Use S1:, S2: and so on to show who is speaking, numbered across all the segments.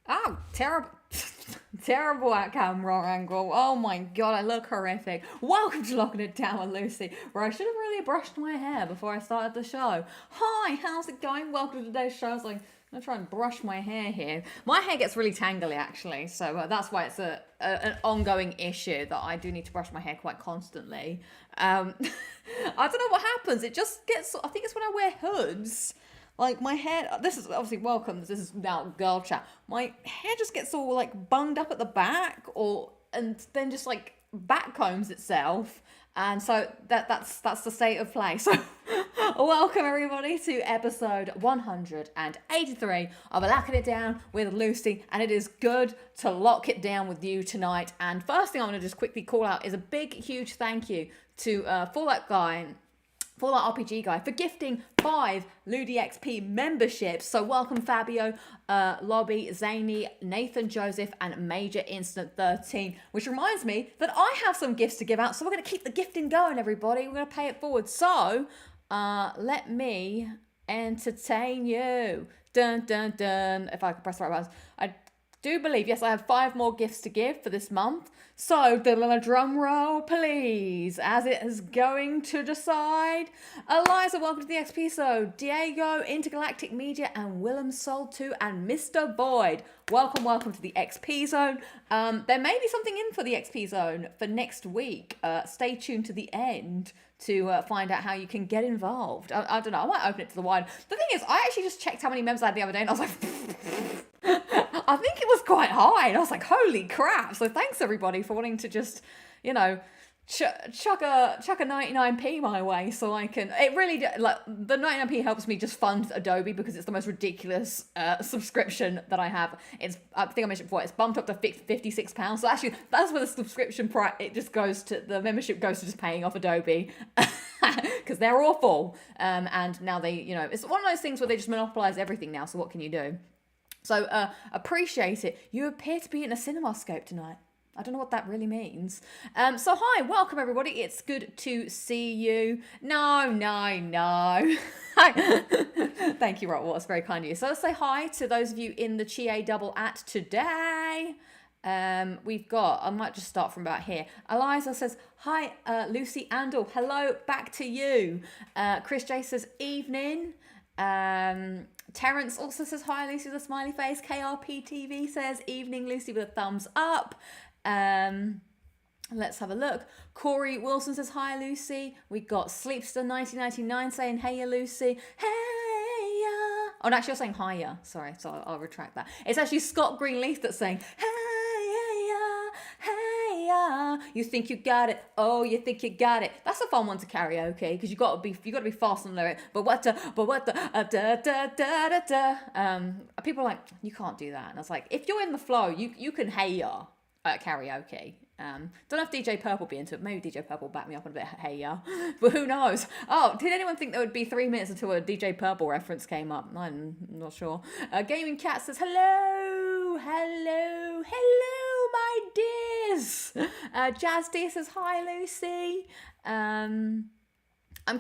S1: Oh, terrible. Terrible at camera angle. Oh my god, I look horrific. Welcome to Locking It Down with Lucy, where I should have really brushed my hair before I started the show. Hi, how's it going? Welcome to today's show. I was like, I'm gonna try and brush my hair here. My hair gets really tangly actually, so that's why it's an ongoing issue that I do need to brush my hair quite constantly. I don't know what happens. It just gets. I think it's when I wear hoods. Like my hair, this is obviously welcome. This is now girl chat. My hair just gets all like bunged up at the back, and then just like back combs itself, and so that's the state of play. So welcome everybody to episode 183 of Locking It Down with Lucy, and it is good to lock it down with you tonight. And first thing I'm going to just quickly call out is a big, huge thank you to Fallout RPG guy for gifting 5 LudiXP memberships. So welcome Fabio, Lobby, Zany, Nathan Joseph, and Major Instant 13. Which reminds me that I have some gifts to give out. So we're going to keep the gifting going, everybody. We're going to pay it forward. So let me entertain you. Dun, dun, dun. If I can press the right buttons. I do believe, yes, I have 5 more gifts to give for this month. So, drum roll, please, as it is going to decide. Eliza, welcome to the XP Zone. Diego, Intergalactic Media, and Willem Soul 2, and Mr. Boyd. Welcome to the XP Zone. There may be something in for the XP Zone for next week. Stay tuned to the end to find out how you can get involved. I don't know, I might open it to the wide. The thing is, I actually just checked how many members I had the other day, and I was like, I think it was quite high, and I was like, holy crap. So thanks everybody for wanting to just, chuck a 99p my way so I can, it really, like, the 99p helps me just fund Adobe because it's the most ridiculous subscription that I have. It's, I think I mentioned before, it's bumped up to £56. So actually, that's where the subscription price, the membership goes to just paying off Adobe. Because they're awful. And now they, it's one of those things where they just monopolize everything now, so what can you do? So appreciate it. You appear to be in a cinemascope tonight. I don't know what that really means. So hi, welcome everybody. It's good to see you. No. Thank you, Rotwell. It's very kind of you. So let's say hi to those of you in the Chia double at today. We've got, I might just start from about here. Eliza says, hi, Lucy Andel. Hello, back to you. Chris J says, evening. Terence also says, hi, Lucy with a smiley face. KRP TV says, evening, Lucy with a thumbs up. Let's have a look. Corey Wilson says, hi, Lucy. We got Sleepster 1999 saying, hey, Lucy. Hey, oh, no, actually, you're saying hiya. Sorry, so I'll retract that. It's actually Scott Greenleaf that's saying, hey, you think you got it? Oh, you think you got it? That's a fun one to karaoke because you got to be fast on the lyric. But what the da da da da. People are like, you can't do that, and I was like, if you're in the flow, you can hey ya at karaoke. Don't know if DJ Purple be into it. Maybe DJ Purple back me up on a bit of hey ya, but who knows? Oh, did anyone think there would be 3 minutes until a DJ Purple reference came up? I'm not sure. Gaming Cat says hello, my dears. Jazz D says hi, Lucy. I'm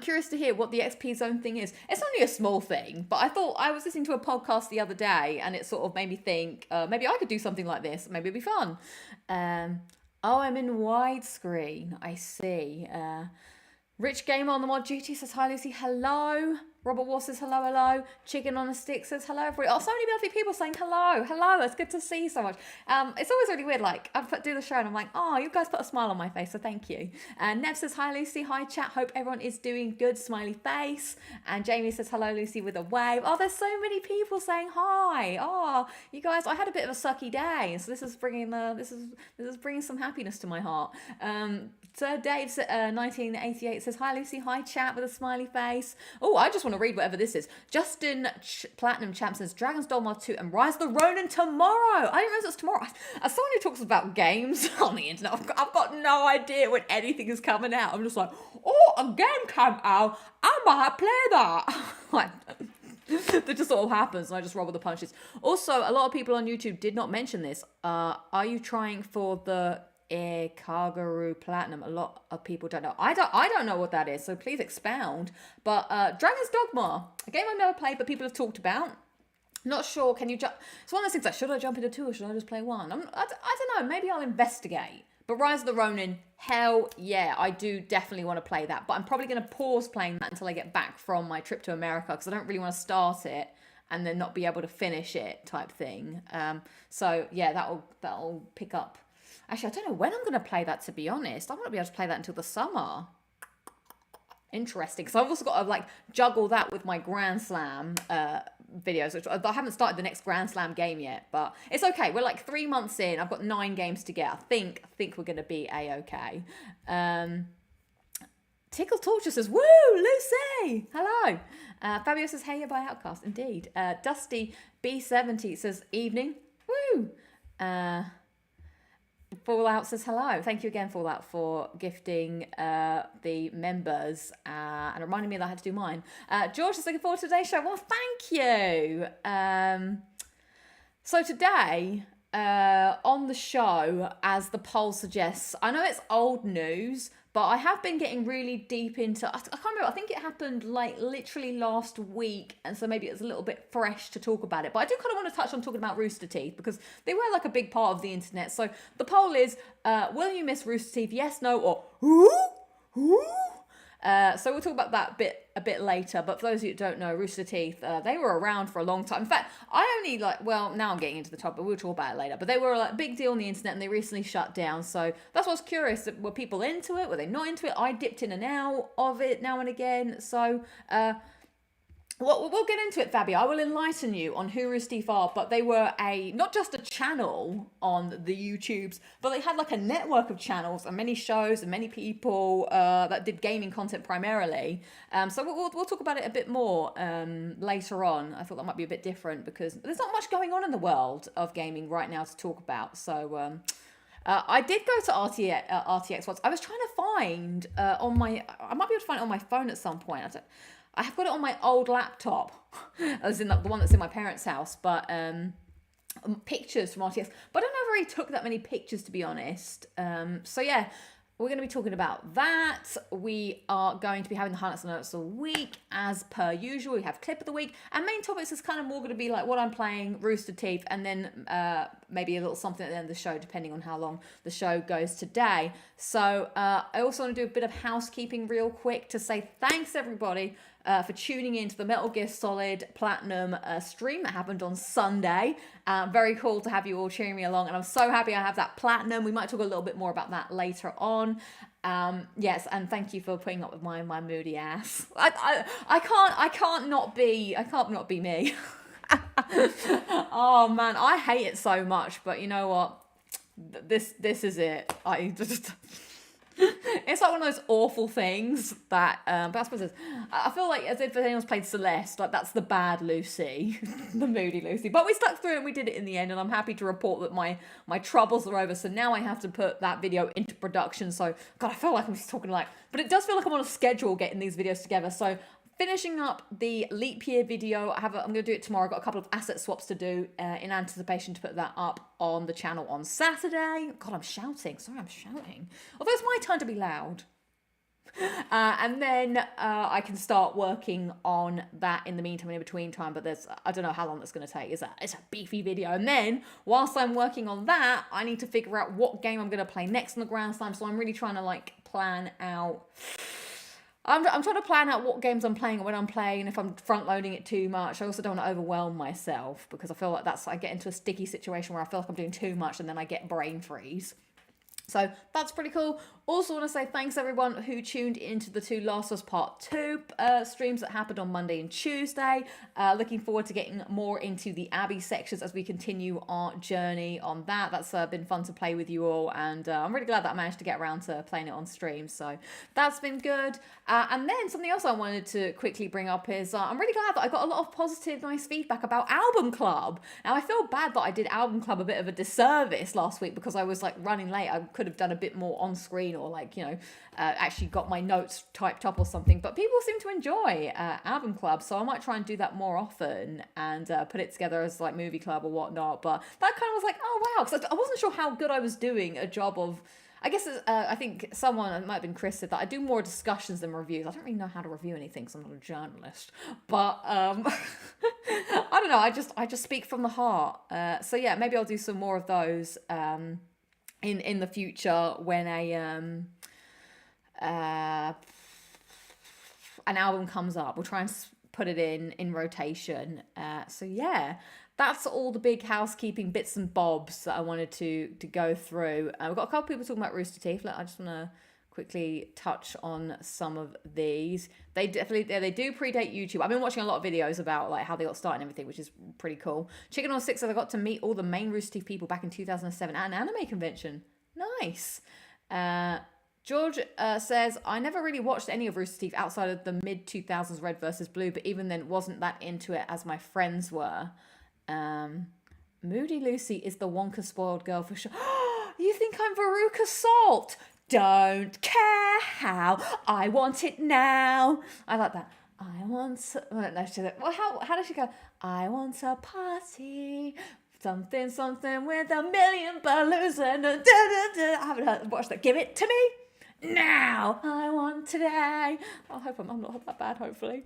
S1: curious to hear what the XP Zone thing is. It's only a small thing, but I thought I was listening to a podcast the other day and it sort of made me think maybe I could do something like this. Maybe it'd be fun. Oh, I'm in widescreen. I see. Rich Gamer on the Mod Duty says hi, Lucy. Hello. Robert War says hello. Chicken on a Stick says hello, everybody. Oh, so many lovely people saying hello. It's good to see you so much. It's always really weird. Like, I do the show and I'm like, oh, you guys put a smile on my face, so thank you. And Nev says hi, Lucy. Hi, chat. Hope everyone is doing good. Smiley face. And Jamie says hello, Lucy, with a wave. Oh, there's so many people saying hi. Oh, you guys, I had a bit of a sucky day, so this is bringing this is bringing some happiness to my heart. So Dave 1988 says hi, Lucy. Hi, chat, with a smiley face. Oh, I just want to read whatever this is. Justin Platinum Champ says Dragon's Dogma 2 and Rise of the Ronin tomorrow. I didn't realize it's tomorrow. As someone who talks about games on the internet, I've got no idea when anything is coming out. I'm just like, oh, a game came out. I might play that. Like, that just all happens and I just roll with the punches. Also, a lot of people on YouTube did not mention this. Are you trying for the Kagaru Platinum? A lot of people don't know. I don't know what that is, so please expound. But Dragon's Dogma, a game I've never played but people have talked about. Not sure. Can you jump? It's one of those things like, should I jump into 2 or should I just play 1? I don't know. Maybe I'll investigate. But Rise of the Ronin, hell yeah, I do definitely want to play that. But I'm probably going to pause playing that until I get back from my trip to America because I don't really want to start it and then not be able to finish it type thing. So yeah, that'll pick up. Actually, I don't know when I'm going to play that, to be honest. I won't be able to play that until the summer. Interesting, because I've also got to like juggle that with my Grand Slam videos, which I haven't started the next Grand Slam game yet, but it's okay. We're like 3 months in. I've got 9 games to get. I think we're going to be a-okay. Tickle Torture says, woo, Lucy! Hello. Fabio says, hey, you're by Outcast. Indeed. Dusty B70 says, evening. Woo! Fallout says hello. Thank you again, Fallout, for gifting the members and reminding me that I had to do mine. George is looking forward to today's show. Well, thank you. So today on the show, as the poll suggests, I know it's old news, but I have been getting really deep into, I can't remember, I think it happened like literally last week, and so maybe it's a little bit fresh to talk about it, but I do kind of want to touch on talking about Rooster Teeth, because they were like a big part of the internet. So the poll is, will you miss Rooster Teeth? Yes, no, or who? So we'll talk about that a bit later, but for those of you who don't know, Rooster Teeth, they were around for a long time. In fact, I only now I'm getting into the topic, we'll talk about it later, but they were a big deal on the internet and they recently shut down. So that's what's curious. Were people into it? Were they not into it? I dipped in and out of it now and again. So we'll get into it, Fabio. I will enlighten you on who Rooster Teeth are, but they were not just a channel on the YouTubes, but they had like a network of channels and many shows and many people that did gaming content primarily. So we'll talk about it a bit more later on. I thought that might be a bit different because there's not much going on in the world of gaming right now to talk about. So I did go to RTX once. I was trying to find I might be able to find it on my phone at some point. I have got it on my old laptop, as in the one that's in my parents' house, but pictures from RTX. But I don't know if I really took that many pictures, to be honest. So yeah, we're going to be talking about that. We are going to be having the highlights and notes of the week, as per usual. We have clip of the week, and main topics is kind of more going to be like what I'm playing, Rooster Teeth, and then maybe a little something at the end of the show, depending on how long the show goes today. So I also want to do a bit of housekeeping real quick to say thanks, everybody, for tuning in to the Metal Gear Solid Platinum stream that happened on Sunday. Very cool to have you all cheering me along, and I'm so happy I have that Platinum. We might talk a little bit more about that later on. Yes, and thank you for putting up with my moody ass. I can't not be me. Oh man, I hate it so much, but you know what? This is it. It's like one of those awful things that, but I suppose I feel like as if anyone's played Celeste, like that's the bad Lucy, the moody Lucy. But we stuck through it and we did it in the end, and I'm happy to report that my troubles are over. So now I have to put that video into production. So God, I feel like I'm just talking like, but it does feel like I'm on a schedule getting these videos together. So finishing up the leap year video, I'm going to do it tomorrow. I've got a couple of asset swaps to do in anticipation to put that up on the channel on Saturday. God, I'm shouting. Sorry, I'm shouting. Although it's my turn to be loud. And then I can start working on that in the meantime, in between time. But I don't know how long that's going to take. It's a beefy video. And then whilst I'm working on that, I need to figure out what game I'm going to play next on the Grand Slam. So I'm really trying to like plan out. I'm trying to plan out what games I'm playing and when I'm playing, and if I'm front loading it too much. I also don't want to overwhelm myself because I feel like I get into a sticky situation where I feel like I'm doing too much and then I get brain freeze. So that's pretty cool. Also want to say thanks everyone who tuned into the 2 Last of Us Part 2 streams that happened on Monday and Tuesday. Looking forward to getting more into the Abby sections as we continue our journey on that. That's been fun to play with you all, and I'm really glad that I managed to get around to playing it on stream. So that's been good. And then something else I wanted to quickly bring up is I'm really glad that I got a lot of positive, nice feedback about Album Club. Now I feel bad that I did Album Club a bit of a disservice last week because I was like running late. I could have done a bit more on screen or like, you know, actually got my notes typed up or something, but people seem to enjoy Album Club, so I might try and do that more often and put it together as like movie club or whatnot. But that kind of was like, oh wow, because I wasn't sure how good I was doing a job of, I guess I think someone, it might have been Chris, said that I do more discussions than reviews. I don't really know how to review anything because I'm not a journalist. But I don't don't know. I just speak from the heart. So yeah, maybe I'll do some more of those in the future when uh, an album comes up. We'll try and put it in rotation. So yeah, that's all the big housekeeping bits and bobs that I wanted to go through. We've got a couple people talking about Rooster Teeth. I just want to quickly touch on some of these. They do predate YouTube. I've been watching a lot of videos about like how they got started and everything, which is pretty cool. Chicken on Six says I got to meet all the main Rooster Teeth people back in 2007 at an anime convention. Nice. George says, I never really watched any of Rooster Teeth outside of the mid-2000s Red vs. Blue, but even then wasn't that into it as my friends were. Moody Lucy is the Wonka spoiled girl for sure. You think I'm Veruca Salt? Don't care how, I want it now. I like that. I want... Well, how does she go? I want a party... Something with a million balloons and a I haven't watched that. Give it to me now. I want today. I hope I'm not that bad, hopefully.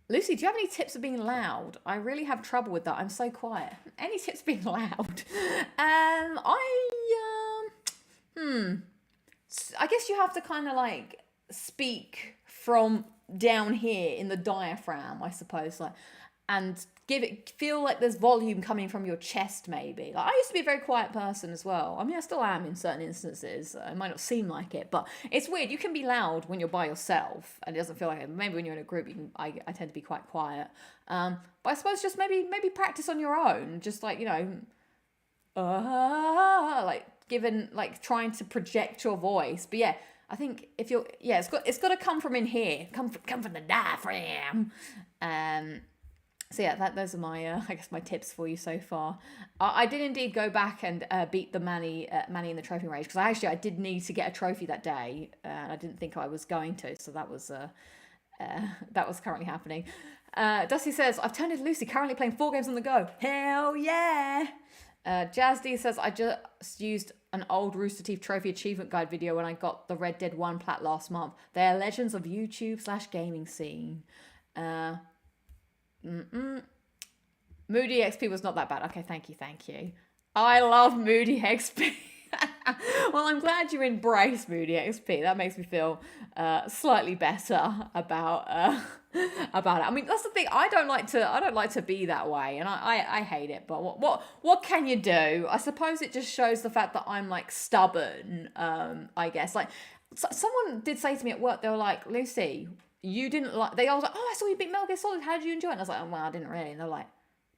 S1: Lucy, do you have any tips of being loud? I really have trouble with that. I'm so quiet. Any tips of being loud? I guess you have to kind of like speak from down here in the diaphragm, I suppose, like, and feel like there's volume coming from your chest, maybe. Like, I used to be a very quiet person as well. I mean, I still am in certain instances. It might not seem like it, but it's weird. You can be loud when you're by yourself, and it doesn't feel like it. Maybe when you're in a group, I tend to be quite quiet. But I suppose just maybe practice on your own. Just like, like trying to project your voice. But yeah, I think if you're, it's got to come from in here. Come from the diaphragm. So yeah, those are my I guess my tips for you so far. I did indeed go back and beat the Manny in the trophy range, because I did need to get a trophy that day. I didn't think I was going to, so that was currently happening. Dusty says, I've turned into Lucy, currently playing 4 games on the go. Hell yeah! Jazz D says, I just used an old Rooster Teeth trophy achievement guide video when I got the Red Dead 1 plat last month. They are legends of YouTube/gaming scene. Moody XP was not that bad. Okay, thank you. I love Moody XP. Well, I'm glad you embrace Moody XP. That makes me feel slightly better about it. I mean, that's the thing. I don't like to be that way, and I hate it. But what can you do? I suppose it just shows the fact that I'm like stubborn. I guess like someone did say to me at work, they were like, Lucy, you didn't like, I was like, oh, I saw you beat Metal Gear Solid, how did you enjoy it? And I was like, oh, well, I didn't really. And they're like,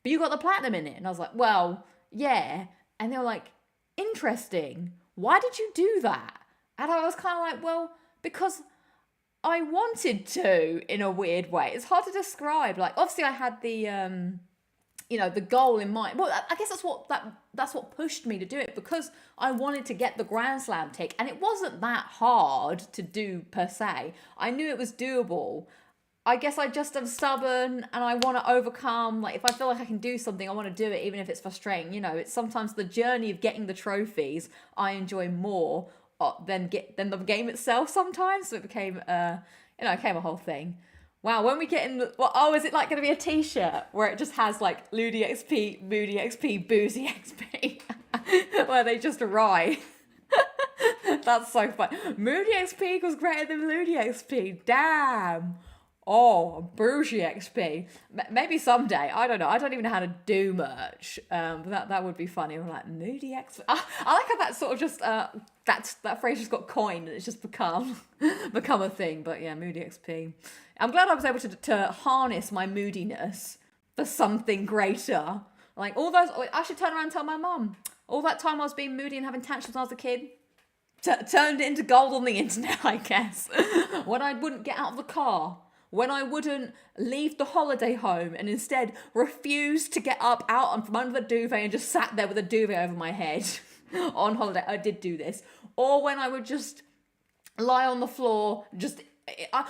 S1: but you got the platinum in it. And I was like, well, yeah. And they were like, interesting. Why did you do that? And I was kind of like, well, because I wanted to, in a weird way. It's hard to describe. Like, obviously I had the, the goal in mind. Well, I guess that's what pushed me to do it, because I wanted to get the Grand Slam tick, and it wasn't that hard to do per se. I knew it was doable. I guess I just am stubborn, and I want to overcome. Like, if I feel like I can do something, I want to do it, even if it's frustrating. It's sometimes the journey of getting the trophies I enjoy more than the game itself sometimes. So it became, it became a whole thing. Wow, when we get in is it like going to be a t-shirt where it just has like LudiXP, Moody XP, Boozy XP, where they just rhyme? That's so fun. Moody XP equals greater than LudiXP. Damn. Oh, Bougie XP. Maybe someday. I don't know. I don't even know how to do merch. But that would be funny. I'm like, Moody XP. I like how that sort of just, that phrase just got coined and it's just become a thing. But yeah, Moody XP. I'm glad I was able to harness my moodiness for something greater. Like all those, I should turn around and tell my mum. All that time I was being moody and having tantrums when I was a kid, turned it into gold on the internet, I guess. When I wouldn't get out of the car. When I wouldn't leave the holiday home and instead refused to get up out from under the duvet and just sat there with a duvet over my head on holiday. I did do this. Or when I would just lie on the floor, I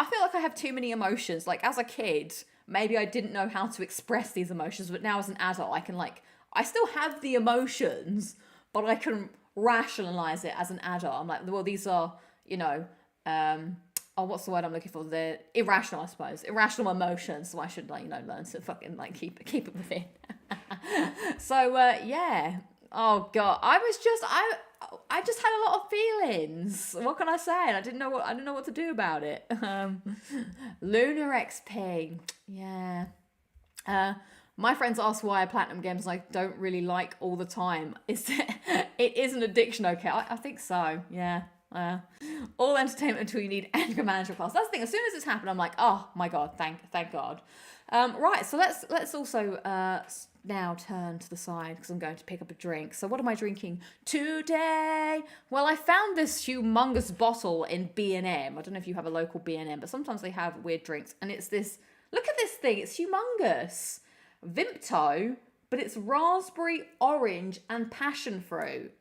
S1: feel like I have too many emotions. Like as a kid, maybe I didn't know how to express these emotions, but now as an adult, I still have the emotions, but I can rationalize it as an adult. I'm like, well, these are, oh, what's the word I'm looking for? The irrational, I suppose. Irrational emotions. So I should, like, you know, learn to fucking, like, keep it within. So, yeah. Oh, God. I just had a lot of feelings. What can I say? I didn't know what to do about it. LudiXP. Yeah. My friends ask why I platinum games I don't really like all the time. It is an addiction, okay? I think so, yeah. All entertainment until you need anger management class. That's the thing. As soon as it's happened, I'm like, oh my God, thank God. Right, so let's also now turn to the side because I'm going to pick up a drink. So what am I drinking today? Well, I found this humongous bottle in B&M. I don't know if you have a local B&M, but sometimes they have weird drinks. And it's this, look at this thing. It's humongous. Vimto, but it's raspberry, orange, and passion fruit.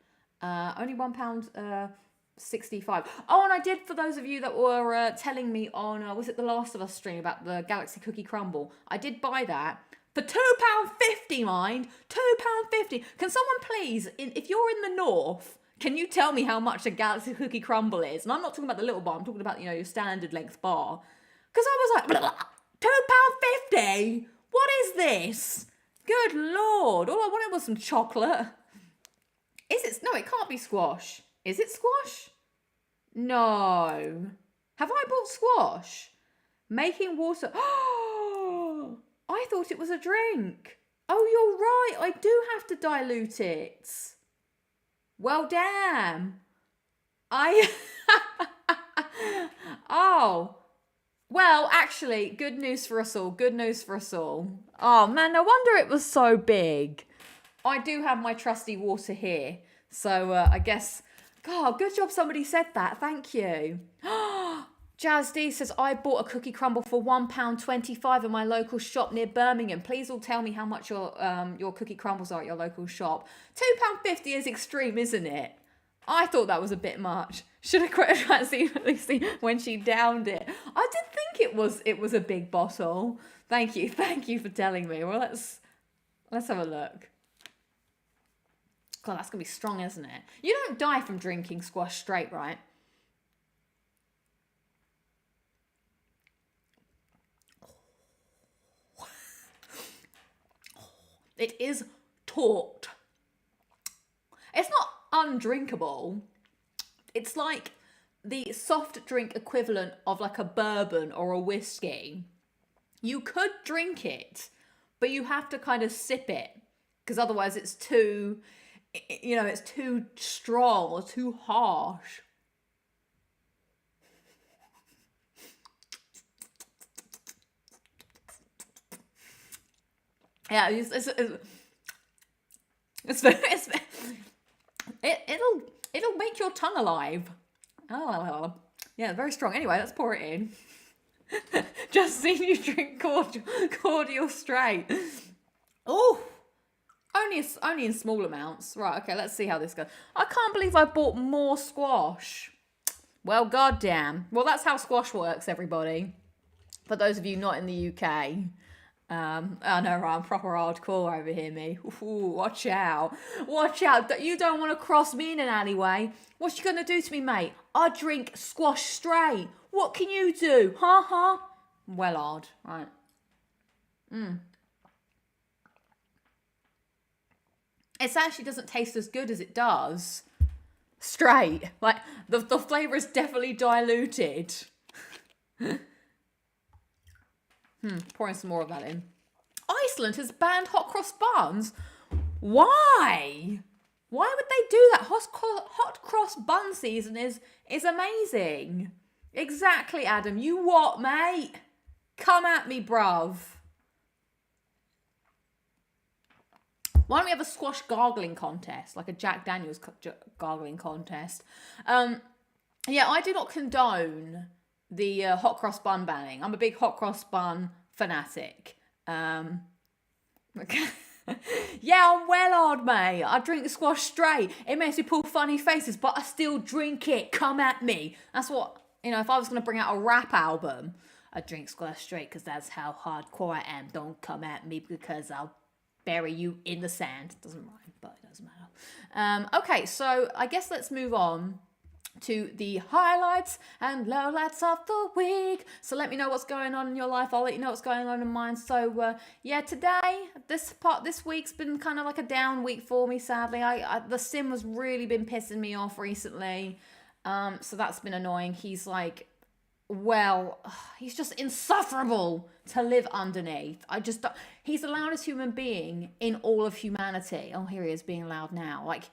S1: Only £1.65. Oh, and I did, for those of you that were telling me on, was it the Last of Us stream about the Galaxy Cookie Crumble? I did buy that for £2.50, mind. £2.50. Can someone please, if you're in the north, can you tell me how much a Galaxy Cookie Crumble is? And I'm not talking about the little bar. I'm talking about, you know, your standard length bar. Because I was like, £2.50? What is this? Good Lord. All I wanted was some chocolate. Is it? No, it can't be squash. Is it squash? No. Have I bought squash? Making water. Oh, I thought it was a drink. Oh, you're right. I do have to dilute it. Well, damn. Oh. Well, actually, good news for us all. Good news for us all. Oh, man, no wonder it was so big. I do have my trusty water here. So I guess, God, good job somebody said that. Thank you. Jazz D says, I bought a cookie crumble for £1.25 in my local shop near Birmingham. Please all tell me how much your cookie crumbles are at your local shop. £2.50 is extreme, isn't it? I thought that was a bit much. Should have quit at Lucy when she downed it. I did think it was a big bottle. Thank you for telling me. Well, let's have a look. God, that's gonna be strong, isn't it? You don't die from drinking squash straight, right? It is taut. It's not undrinkable. It's like the soft drink equivalent of like a bourbon or a whiskey. You could drink it, but you have to kind of sip it because otherwise it's too, you know, it's too strong or too harsh. Yeah, it'll make your tongue alive. Oh, yeah, very strong. Anyway, let's pour it in. Just seen you drink cordial straight. Oh, only in small amounts. Right, okay, let's see how this goes. I can't believe I bought more squash. Well, goddamn. Well, that's how squash works, everybody. For those of you not in the UK. I know, right, I'm proper hardcore over here, me. Ooh, watch out. Watch out. You don't want to cross me in an alleyway. What you gonna do to me, mate? I drink squash straight. What can you do? Huh? Well hard, right. It actually doesn't taste as good as it does straight. Like, the flavour is definitely diluted. Pouring some more of that in. Iceland has banned hot cross buns. Why? Why would they do that? Hot cross bun season is amazing. Exactly, Adam. You what, mate? Come at me, bruv. Why don't we have a squash gargling contest, like a Jack Daniels gargling contest? Yeah, I do not condone the hot cross bun banning. I'm a big hot cross bun fanatic. Yeah, I'm well hard, mate. I drink the squash straight. It makes me pull funny faces, but I still drink it. Come at me. That's what, you know, if I was going to bring out a rap album, I'd drink squash straight because that's how hardcore I am. Don't come at me because I'll bury you in the sand. Doesn't rhyme, but it doesn't matter. Okay, so I guess let's move on to the highlights and lowlights of the week. So let me know what's going on in your life. I'll let you know what's going on in mine. So yeah, today, this week's been kind of like a down week for me, sadly. The sim has really been pissing me off recently. So that's been annoying. He's like, well, he's just insufferable to live underneath. He's the loudest human being in all of humanity. Oh, here he is being loud now. Like,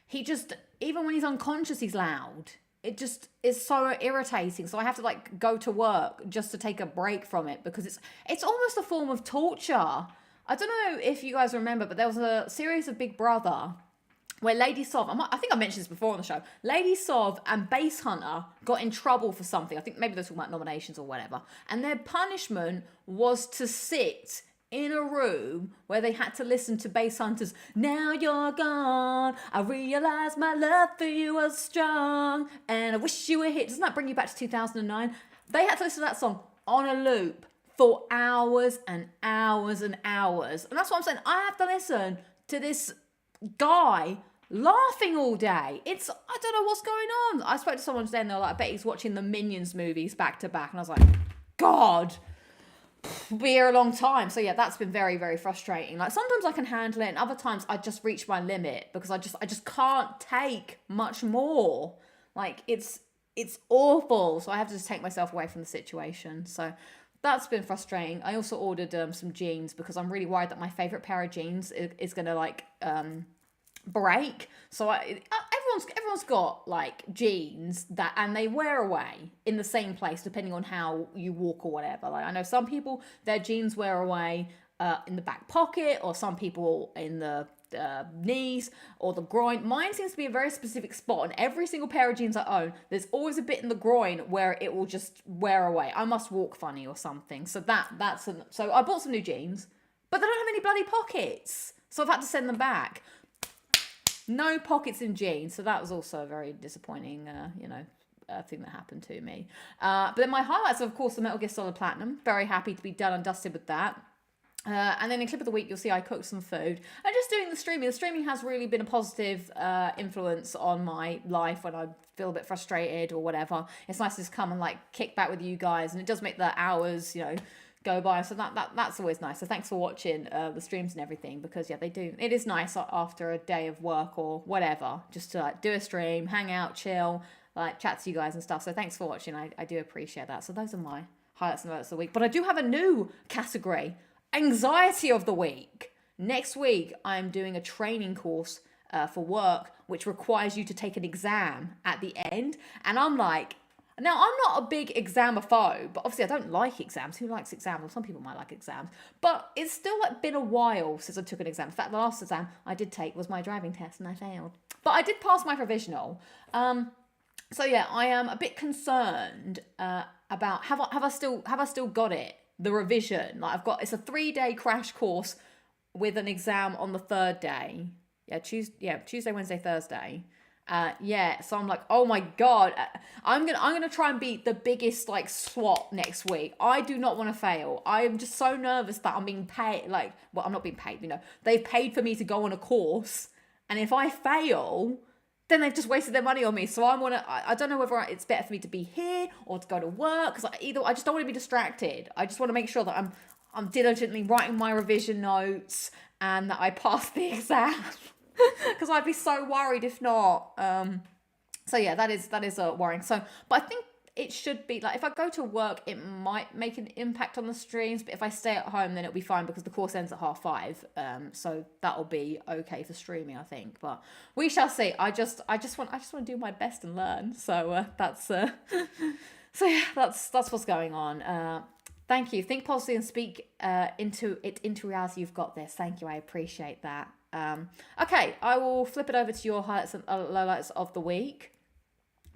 S1: he just, even when he's unconscious, he's loud. It just is so irritating. So I have to like go to work just to take a break from it because it's almost a form of torture. I don't know if you guys remember, but there was a series of Big Brother where Lady Sov, I think I mentioned this before on the show, Lady Sov and Base Hunter got in trouble for something. I think maybe they're talking about nominations or whatever. And their punishment was to sit in a room where they had to listen to Base Hunter's "Now You're Gone, I realize my love for you was strong, and I wish you were here." Doesn't that bring you back to 2009? They had to listen to that song on a loop for hours and hours and hours. And that's what I'm saying. I have to listen to this guy laughing all day. I don't know what's going on. I spoke to someone today and they were like, I bet he's watching the Minions movies back to back. And I was like, God, we'll be here a long time. So yeah, that's been very, very frustrating. Like sometimes I can handle it and other times I just reach my limit because I just can't take much more. Like it's awful. So I have to just take myself away from the situation. So that's been frustrating. I also ordered some jeans because I'm really worried that my favorite pair of jeans is going to like break. So everyone's got like jeans and they wear away in the same place depending on how you walk or whatever. Like I know some people, their jeans wear away in the back pocket, or some people in the knees or the groin. Mine seems to be a very specific spot on every single pair of jeans I own. There's always a bit in the groin where it will just wear away. I must walk funny or something. So so I bought some new jeans, but they don't have any bloody pockets. So I've had to send them back. No pockets in jeans. So that was also a very disappointing, thing that happened to me. But then my highlights are, of course, the Metal Gear Solid Platinum. Very happy to be done and dusted with that. And then in Clip of the Week, you'll see I cooked some food. And just doing the streaming. The streaming has really been a positive influence on my life when I feel a bit frustrated or whatever. It's nice to just come and like kick back with you guys. And it does make the hours, go by. So that's always nice. So thanks for watching the streams and everything, because yeah, they do. It is nice after a day of work or whatever, just to like do a stream, hang out, chill, like chat to you guys and stuff. So thanks for watching. I do appreciate that. So those are my highlights and lowlights of the week. But I do have a new category. Anxiety of the week. Next week, I'm doing a training course for work, which requires you to take an exam at the end. And I'm like, now I'm not a big examophobe, but obviously I don't like exams. Who likes exams? Well, some people might like exams, but it's still like been a while since I took an exam. In fact, the last exam I did take was my driving test and I failed, but I did pass my provisional. So yeah, I am a bit concerned about have I still got it? The revision, like it's a 3-day crash course with an exam on the 3rd day. Tuesday, Wednesday, Thursday. So I'm like, oh my God, I'm gonna try and be the biggest like swat next week. I do not want to fail. I'm just so nervous that I'm being paid. I'm not being paid. They've paid for me to go on a course, and if I fail, then they've just wasted their money on me. So I don't know whether it's better for me to be here or to go to work, because I just don't want to be distracted. I just want to make sure that I'm diligently writing my revision notes and that I pass the exam, because I'd be so worried if not. So yeah, that is worrying. So, but I think it should be like, if I go to work, it might make an impact on the streams, but if I stay at home, then it'll be fine because the course ends at 5:30. So that'll be okay for streaming, I think. But we shall see. I just want to do my best and learn. So that's so yeah, that's what's going on. Thank you. Think positively and speak into reality. You've got this. Thank you. I appreciate that. Okay, I will flip it over to your highlights and lowlights of the week.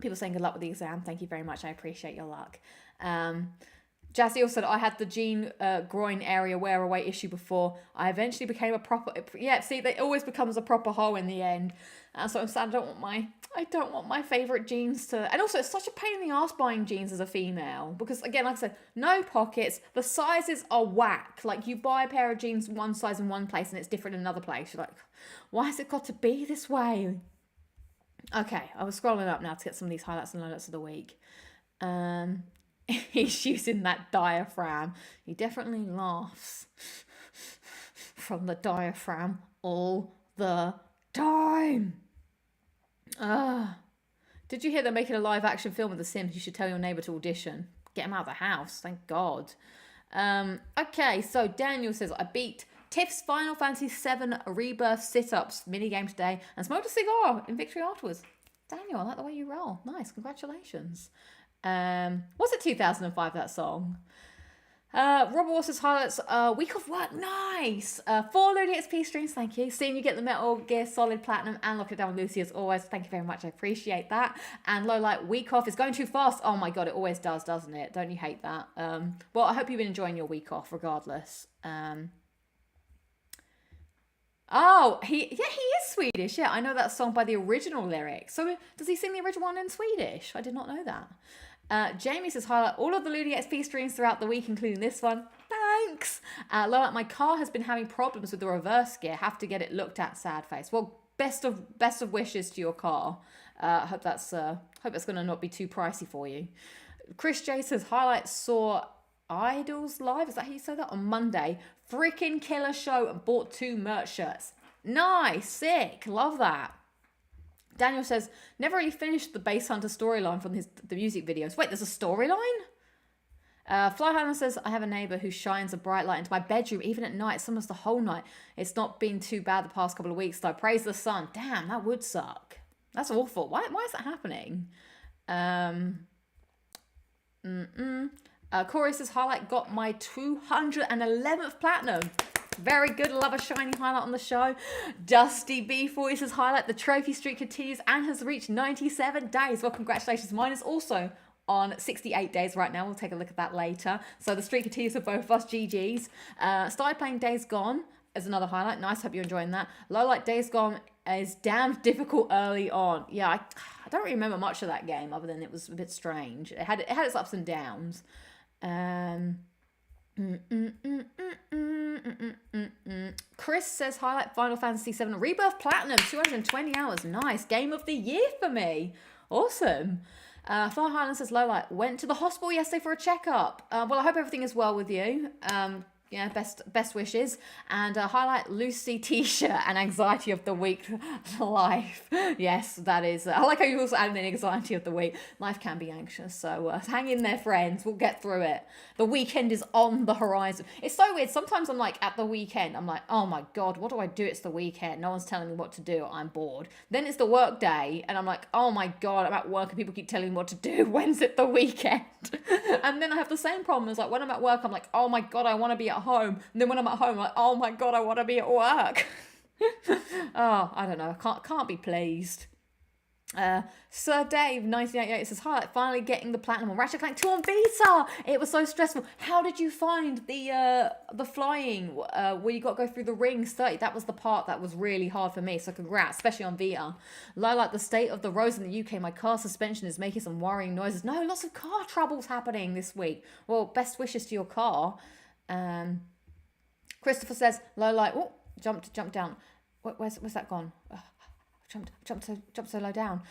S1: People saying good luck with the exam. Thank you very much. I appreciate your luck. Jazzy also said, I had the jean groin area wear away issue before. I eventually became a proper... Yeah, see, it always becomes a proper hole in the end. So I'm sad. I don't want my favourite jeans to... And also, it's such a pain in the arse buying jeans as a female. Because, again, like I said, no pockets. The sizes are whack. Like, you buy a pair of jeans one size in one place and it's different in another place. You're like, why has it got to be this way? Okay, I was scrolling up now to get some of these highlights and lowlights of the week. He's using that diaphragm. He definitely laughs from the diaphragm all the time. Did you hear they're making a live action film of The Sims? You should tell your neighbour to audition. Get him out of the house. Thank God. Okay, so Daniel says, I beat Tiff's Final Fantasy VII Rebirth sit-ups minigame today and smoked a cigar in victory afterwards. Daniel, I like the way you roll. Nice, congratulations. Was it 2005, that song? Robert Waters highlights week of work. Nice. 4 LudiXP streams, thank you. Seeing you get the Metal Gear Solid Platinum and lock it down with Lucy as always. Thank you very much. I appreciate that. And Lowlight, week off is going too fast. Oh my God, it always does, doesn't it? Don't you hate that? Well, I hope you've been enjoying your week off regardless. Oh, he is Swedish. Yeah, I know that song by the original lyrics. So does he sing the original one in Swedish? I did not know that. Jamie says, highlight all of the LudiXP streams throughout the week, including this one. Thanks. Lowlight, my car has been having problems with the reverse gear. Have to get it looked at, sad face. Well, best of wishes to your car. Hope that's going to not be too pricey for you. Chris J says, highlight, saw Idols live. Is that how you say that? On Monday. Freaking killer show and bought 2 merch shirts. Nice. Sick. Love that. Daniel says, never really finished the Base Hunter storyline from the music videos. Wait, there's a storyline? Flyhunter says, I have a neighbour who shines a bright light into my bedroom, even at night, sometimes the whole night. It's not been too bad the past couple of weeks, though. Praise the sun. Damn, that would suck. That's awful. Why is that happening? Corey says, highlight, got my 211th platinum. Very good. Love a shiny highlight on the show. Dusty B40 says, highlight, the trophy streak continues and has reached 97 days. Well, congratulations. Mine is also on 68 days right now. We'll take a look at that later. So the streak continues for both of us. GG's. Started playing Days Gone as another highlight. Nice. Hope you're enjoying that. Lowlight, Days Gone is damn difficult early on. Yeah, I don't really remember much of that game other than it was a bit strange. It had its ups and downs. Chris says, highlight, Final Fantasy VII Rebirth Platinum, 220 hours. Nice. Game of the year for me. Awesome. Far Highland says, lowlight, went to the hospital yesterday for a checkup. Well, I hope everything is well with you. Yeah, best wishes. And highlight, Lucy t-shirt and anxiety of the week life. Yes, that is. I like how you also add in anxiety of the week. Life can be anxious, so hang in there, friends. We'll get through it. The weekend is on the horizon. It's so weird. Sometimes I'm like, at the weekend, I'm like, oh my God, what do I do? It's the weekend. No one's telling me what to do. I'm bored. Then it's the work day, and I'm like, oh my God, I'm at work and people keep telling me what to do. When's it the weekend? And then I have the same problem. It's like when I'm at work, I'm like, oh my God, I want to be at home. And then when I'm at home, I'm like, oh my God, I want to be at work. Oh, I don't know. Can't be pleased. Sir Dave 1988 says, highlight, finally getting the platinum on Ratchet Clank 2 on Vita. It was so stressful. How did you find the flying where you got to go through the rings 30? That was the part that was really hard for me, so congrats, especially on Vita. Like the state of the roads in the UK, my car suspension is making some worrying noises. No, lots of car troubles happening this week. Well, best wishes to your car. Christopher says, low light. Oh, jump down. Where's that gone? Jumped so low down.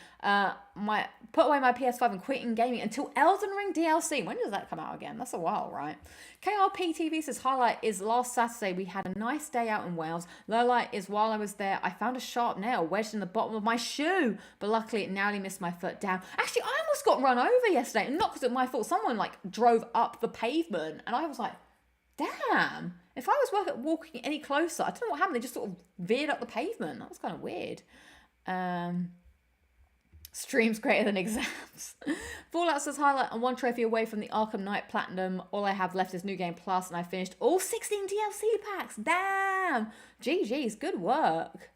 S1: Put away my PS5 and quitting gaming until Elden Ring DLC. When does that come out again? That's a while, right? KRP TV says, highlight is last Saturday we had a nice day out in Wales. Lowlight is while I was there, I found a sharp nail wedged in the bottom of my shoe, but luckily it narrowly missed my foot down. Actually, I almost got run over yesterday, and not because of my fault. Someone like drove up the pavement, and I was like, damn. If I was walking any closer, I don't know what happened. They just sort of veered up the pavement. That was kind of weird. Streams greater than exams. Fallout says, highlight, I'm one trophy away from the Arkham Knight Platinum. All I have left is New Game Plus, and I finished all 16 DLC packs. Damn. GG's, good work.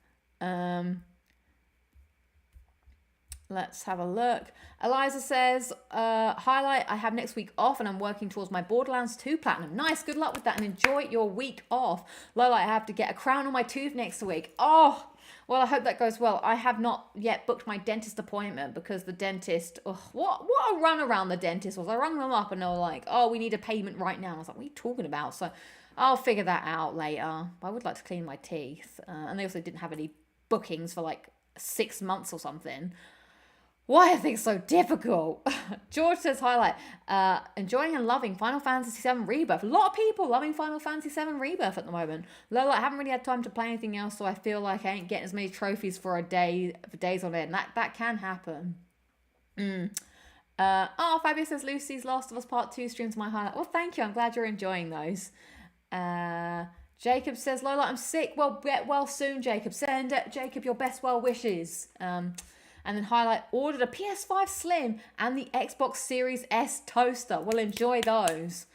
S1: Let's have a look. Eliza says, highlight, I have next week off and I'm working towards my Borderlands 2 Platinum. Nice, good luck with that and enjoy your week off. Lowlight, I have to get a crown on my tooth next week. Oh, well, I hope that goes well. I have not yet booked my dentist appointment because the dentist, what a run around the dentist was. I rung them up and they were like, oh, we need a payment right now. I was like, what are you talking about? So I'll figure that out later. I would like to clean my teeth. And they also didn't have any bookings for like 6 months or something. Why are things so difficult? George says, highlight, enjoying and loving Final Fantasy VII Rebirth. A lot of people loving Final Fantasy VII Rebirth at the moment. Lola, I haven't really had time to play anything else, so I feel like I ain't getting as many trophies for days on end. That can happen. Fabio says, Lucy's Last of Us Part 2 streams my highlight. Well, thank you. I'm glad you're enjoying those. Jacob says, Lola, I'm sick. Well, get well soon, Jacob. Send Jacob your best well wishes. And then highlight, ordered a PS5 Slim and the Xbox Series S toaster. We'll enjoy those.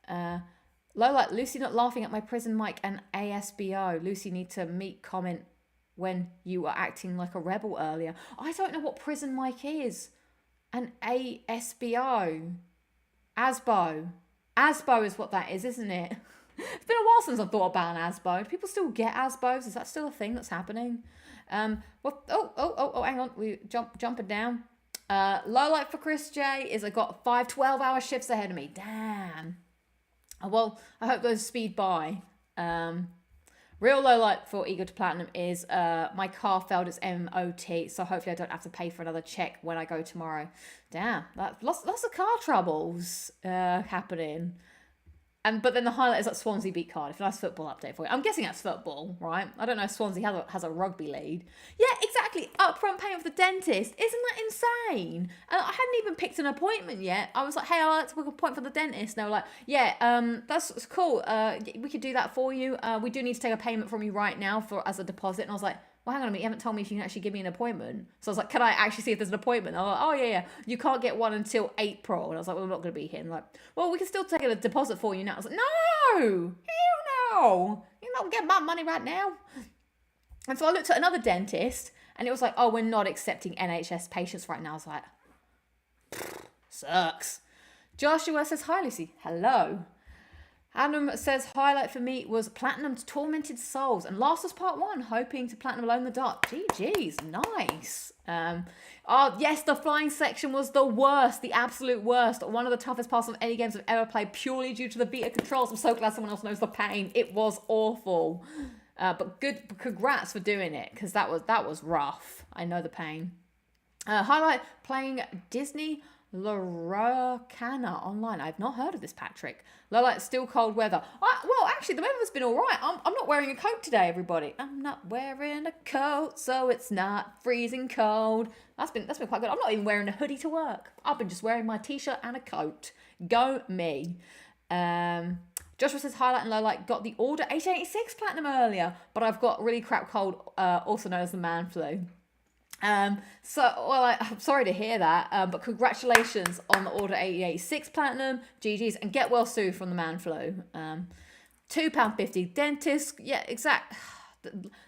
S1: Lola, Lucy not laughing at my prison mic and ASBO. Lucy need to meet comment when you were acting like a rebel earlier. I don't know what prison mic is. An ASBO. ASBO. ASBO is what that is, isn't it? It's been a while since I've thought about an ASBO. Do people still get ASBOs? Is that still a thing that's happening? Hang on. We jumping down. Low light for Chris J is I got 5 12-hour shifts ahead of me. Damn. Well, I hope those speed by. Real low light for Eager to Platinum is my car failed its MOT, so hopefully I don't have to pay for another check when I go tomorrow. Damn, that's lots of car troubles happening. But then the highlight is that Swansea beat Cardiff. Nice football update for you. I'm guessing that's football, right? I don't know if Swansea has a rugby lead. Yeah, exactly. Upfront payment for the dentist. Isn't that insane? I hadn't even picked an appointment yet. I was like, hey, I'd like to book an appointment for the dentist. And they were like, yeah, that's cool. We could do that for you. We do need to take a payment from you right now as a deposit. And I was like, well, hang on a minute, you haven't told me if you can actually give me an appointment. So I was like, can I actually see if there's an appointment? And I was like, oh, yeah, you can't get one until April. And I was like, well, I'm not going to be here. And like, well, we can still take a deposit for you now. I was like, no, hell no. You're not getting my money right now. And so I looked at another dentist and it was like, oh, we're not accepting NHS patients right now. I was like, sucks. Joshua says, hi, Lucy. Hello. Adam says, highlight for me was Platinum's Tormented Souls and Last was Part 1, hoping to Platinum Alone in the Dark. GG's, nice. Yes, the flying section was the worst, the absolute worst. One of the toughest parts of any games I've ever played, purely due to the Vita controls. I'm so glad someone else knows the pain. It was awful. But good, congrats for doing it, because that was rough. I know the pain. Highlight, playing Disney Loracana online. I've not heard of this, Patrick. Lowlights, still cold weather. Well, actually, the weather's been all right. I'm not wearing a coat today, everybody. I'm not wearing a coat, so it's not freezing cold. That's been quite good. I'm not even wearing a hoodie to work. I've been just wearing my t-shirt and a coat. Go me. Joshua says, highlight and lowlight, got the order 1886 platinum earlier, but I've got really crap cold, also known as the man flu. I'm sorry to hear that, but congratulations on the order 8086 platinum, GG's, and get well soon from the man flu. £2.50 dentist, yeah, exact.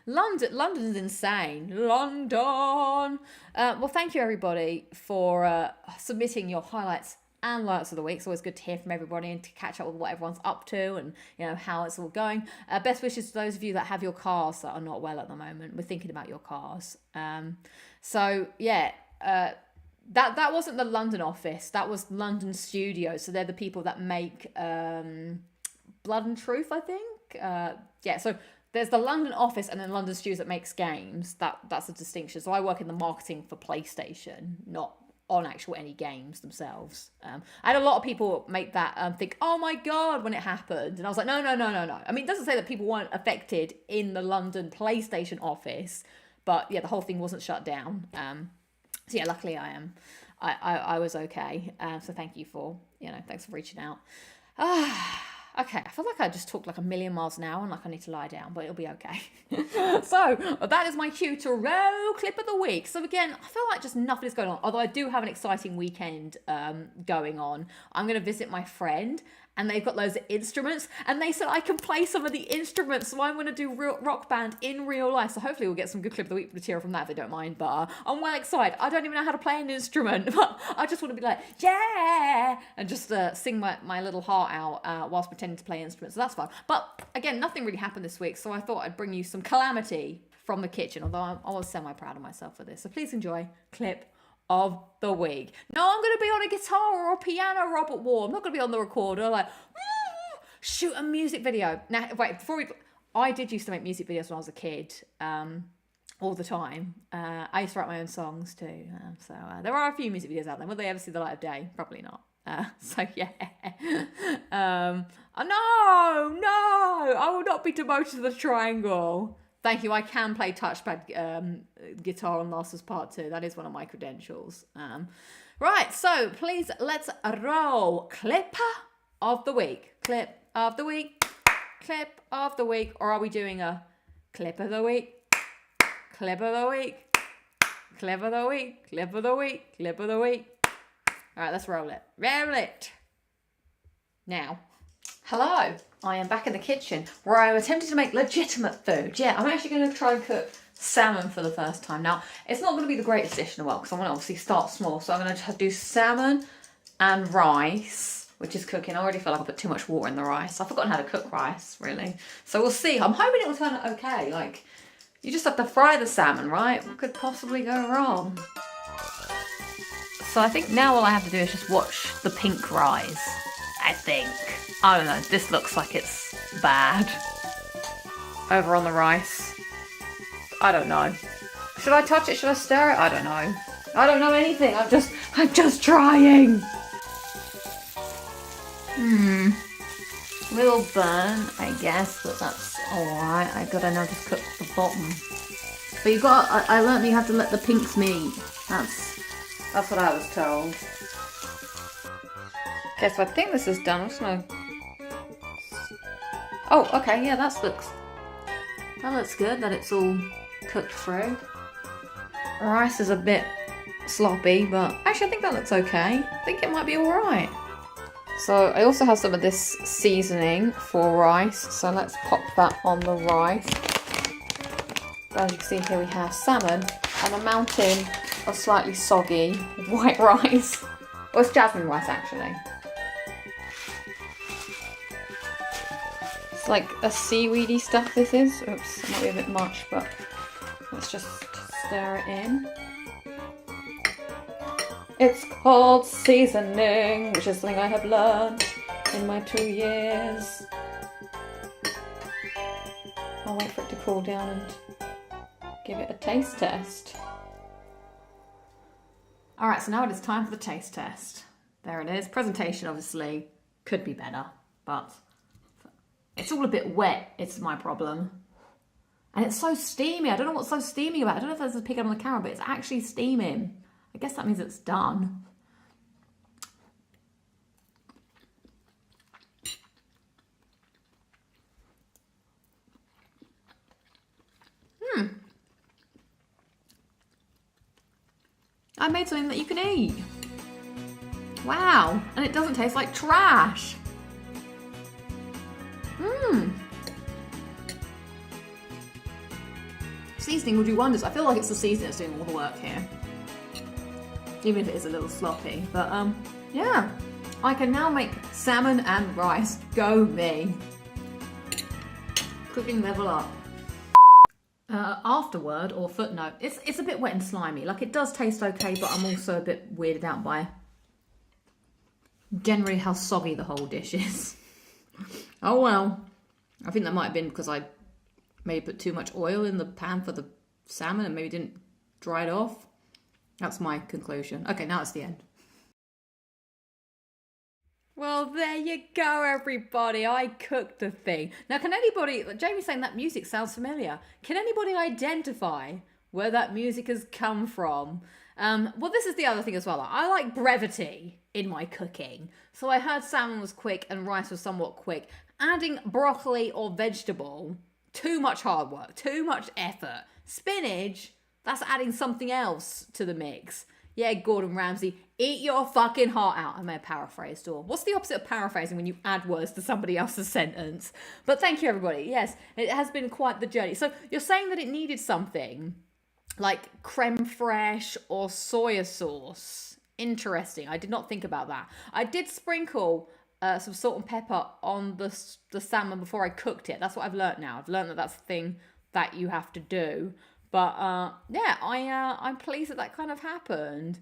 S1: London's insane. London. Well, thank you everybody for submitting your highlights and lights of the week. It's always good to hear from everybody and to catch up with what everyone's up to and how it's all going. Best wishes to those of you that have your cars that are not well at the moment. We're thinking about your cars. That wasn't the London office. That was London Studios. So they're the people that make Blood and Truth, I think. So there's the London office and then London Studios that makes games. That's a distinction. So I work in the marketing for PlayStation, not on actual any games themselves. I had a lot of people make that think, oh my God, when it happened. And I was like, no. I mean, it doesn't say that people weren't affected in the London PlayStation office, but yeah, the whole thing wasn't shut down. So yeah, luckily I was okay. So thank you for, thanks for reaching out. Okay, I feel like I just talked like a million miles an hour and like I need to lie down, but it'll be okay. So that is my cue to roll clip of the week. So again, I feel like just nothing is going on, although I do have an exciting weekend going on. I'm going to visit my friend and they've got loads of instruments and they said I can play some of the instruments, so I'm going to do Rock Band in real life. So hopefully we'll get some good clip of the week material from that if they don't mind, but I'm well excited. I don't even know how to play an instrument, but I just want to be like, yeah, and just sing my little heart out whilst pretending to play instruments. So that's fun. But again, nothing really happened this week, so I thought I'd bring you some calamity from the kitchen, although I was semi-proud of myself for this. So please enjoy clip of the week. No, I'm going to be on a guitar or a piano, Robert Ward. I'm not going to be on the recorder like, shoot a music video. Now, wait, I did used to make music videos when I was a kid. all the time. I used to write my own songs too. So there are a few music videos out there. Will they ever see the light of day? Probably not. So yeah. No, I will not be demoted to the triangle. Thank you. I can play touchpad guitar on Last Was Part 2. That is one of my credentials. Right, so please let's roll. Clip of the week. Clip of the week. Clip of the week. Or are we doing a clip of the week? Clip of the week. Clip of the week. Clip of the week. Clip of the week. All right, let's roll it. Roll it. Now. Hello. I am back in the kitchen where I'm attempting to make legitimate food. Yeah, I'm actually going to try and cook salmon for the first time. Now, it's not going to be the greatest dish in the world because I want to obviously start small. So I'm going to do salmon and rice, which is cooking. I already feel like I put too much water in the rice. I've forgotten how to cook rice, really. So we'll see. I'm hoping it will turn out okay. Like, you just have to fry the salmon, right? What could possibly go wrong? So I think now all I have to do is just watch the pink rise. I think. I don't know. This looks like it's bad. Over on the rice. I don't know. Should I touch it? Should I stir it? I don't know. I don't know anything. I'm just trying. Little burn, I guess, but that's alright. I gotta now just cook the bottom. But you've got, I learned you have to let the pinks meet. That's what I was told. Okay, so I think this is done. I'm just gonna... Oh, okay, yeah, that looks good, that it's all cooked through. Rice is a bit sloppy, but actually I think that looks okay. I think it might be alright. So I also have some of this seasoning for rice, so let's pop that on the rice. As you can see here we have salmon and a mountain of slightly soggy white rice. Well, it's jasmine rice actually. It's like a seaweedy stuff this is. Oops, it might be a bit much, but let's just stir it in. It's called seasoning, which is something I have learned in my 2 years. I'll wait for it to cool down and give it a taste test. Alright, so now it is time for the taste test. There it is. Presentation obviously could be better, but it's all a bit wet, it's my problem. And it's so steamy. I don't know what's so steamy about it. I don't know if there's a pick up on the camera, but it's actually steaming. I guess that means it's done. I made something that you can eat. Wow, and it doesn't taste like trash. Seasoning will do wonders. I feel like it's the seasoning that's doing all the work here. Even if it is a little sloppy, but yeah. I can now make salmon and rice. Go me. Cooking level up. Afterword or footnote, it's a bit wet and slimy. Like it does taste okay, but I'm also a bit weirded out by generally how soggy the whole dish is. Oh well. I think that might have been because I maybe put too much oil in the pan for the salmon and maybe didn't dry it off. That's my conclusion. Okay, now it's the end. Well, there you go, everybody. I cooked the thing. Now, can anybody... Jamie's saying that music sounds familiar. Can anybody identify where that music has come from? Well, this is the other thing as well. I like brevity in my cooking. So I heard salmon was quick and rice was somewhat quick. Adding broccoli or vegetable, too much hard work, too much effort. Spinach, that's adding something else to the mix. Yeah, Gordon Ramsay, eat your fucking heart out. I may have paraphrased, or what's the opposite of paraphrasing when you add words to somebody else's sentence? But thank you, everybody. Yes, it has been quite the journey. So you're saying that it needed something like creme fraiche or soya sauce. Interesting. I did not think about that. I did sprinkle some salt and pepper on the salmon before I cooked it. That's what I've learnt now. I've learnt that that's the thing that you have to do. But yeah, I'm pleased that kind of happened.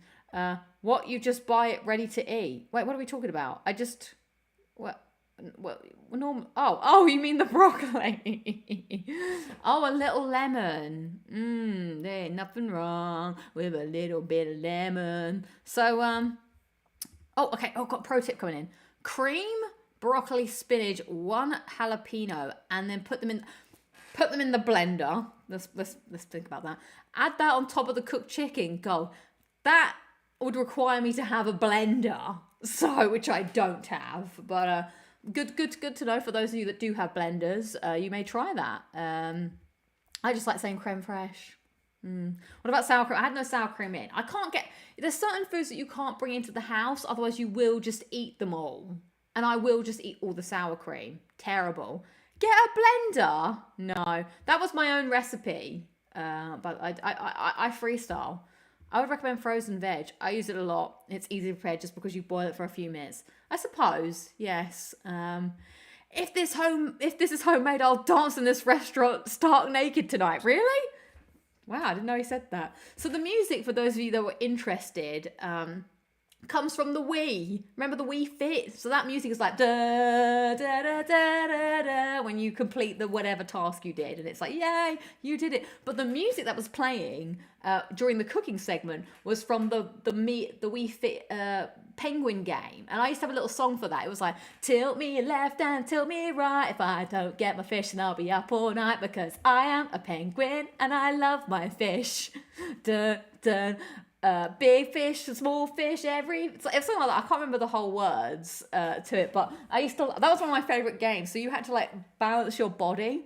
S1: What, you just buy it ready to eat? Wait, what are we talking about? well, oh, you mean the broccoli? Oh, a little lemon. There ain't nothing wrong with a little bit of lemon. So, oh, okay. Oh, got a pro tip coming in. Cream, broccoli, spinach, 1 jalapeno, and then put them in the blender. Let's think about that. Add that on top of the cooked chicken. Go. That would require me to have a blender, which I don't have. But good to know for those of you that do have blenders. You may try that. I just like saying creme fraiche. What about sour cream? I had no sour cream in. There's certain foods that you can't bring into the house, otherwise you will just eat them all. And I will just eat all the sour cream. Terrible. Get a blender? No, that was my own recipe. But I freestyle. I would recommend frozen veg. I use it a lot. It's easy to prepare just because you boil it for a few minutes. I suppose, yes. If this is homemade, I'll dance in this restaurant stark naked tonight. Really? Wow, I didn't know he said that. So the music, for those of you that were interested, comes from the Wii. Remember the Wii Fit? So that music is like da da da da da da when you complete the whatever task you did, and it's like, yay, you did it. But the music that was playing during the cooking segment was from the Wii Fit penguin game, and I used to have a little song for that. It was like, tilt me left and tilt me right. If I don't get my fish, then I'll be up all night because I am a penguin and I love my fish. Dun dun. Big fish, small fish, it's something like that. I can't remember the whole words to it, but that was one of my favorite games. So you had to like balance your body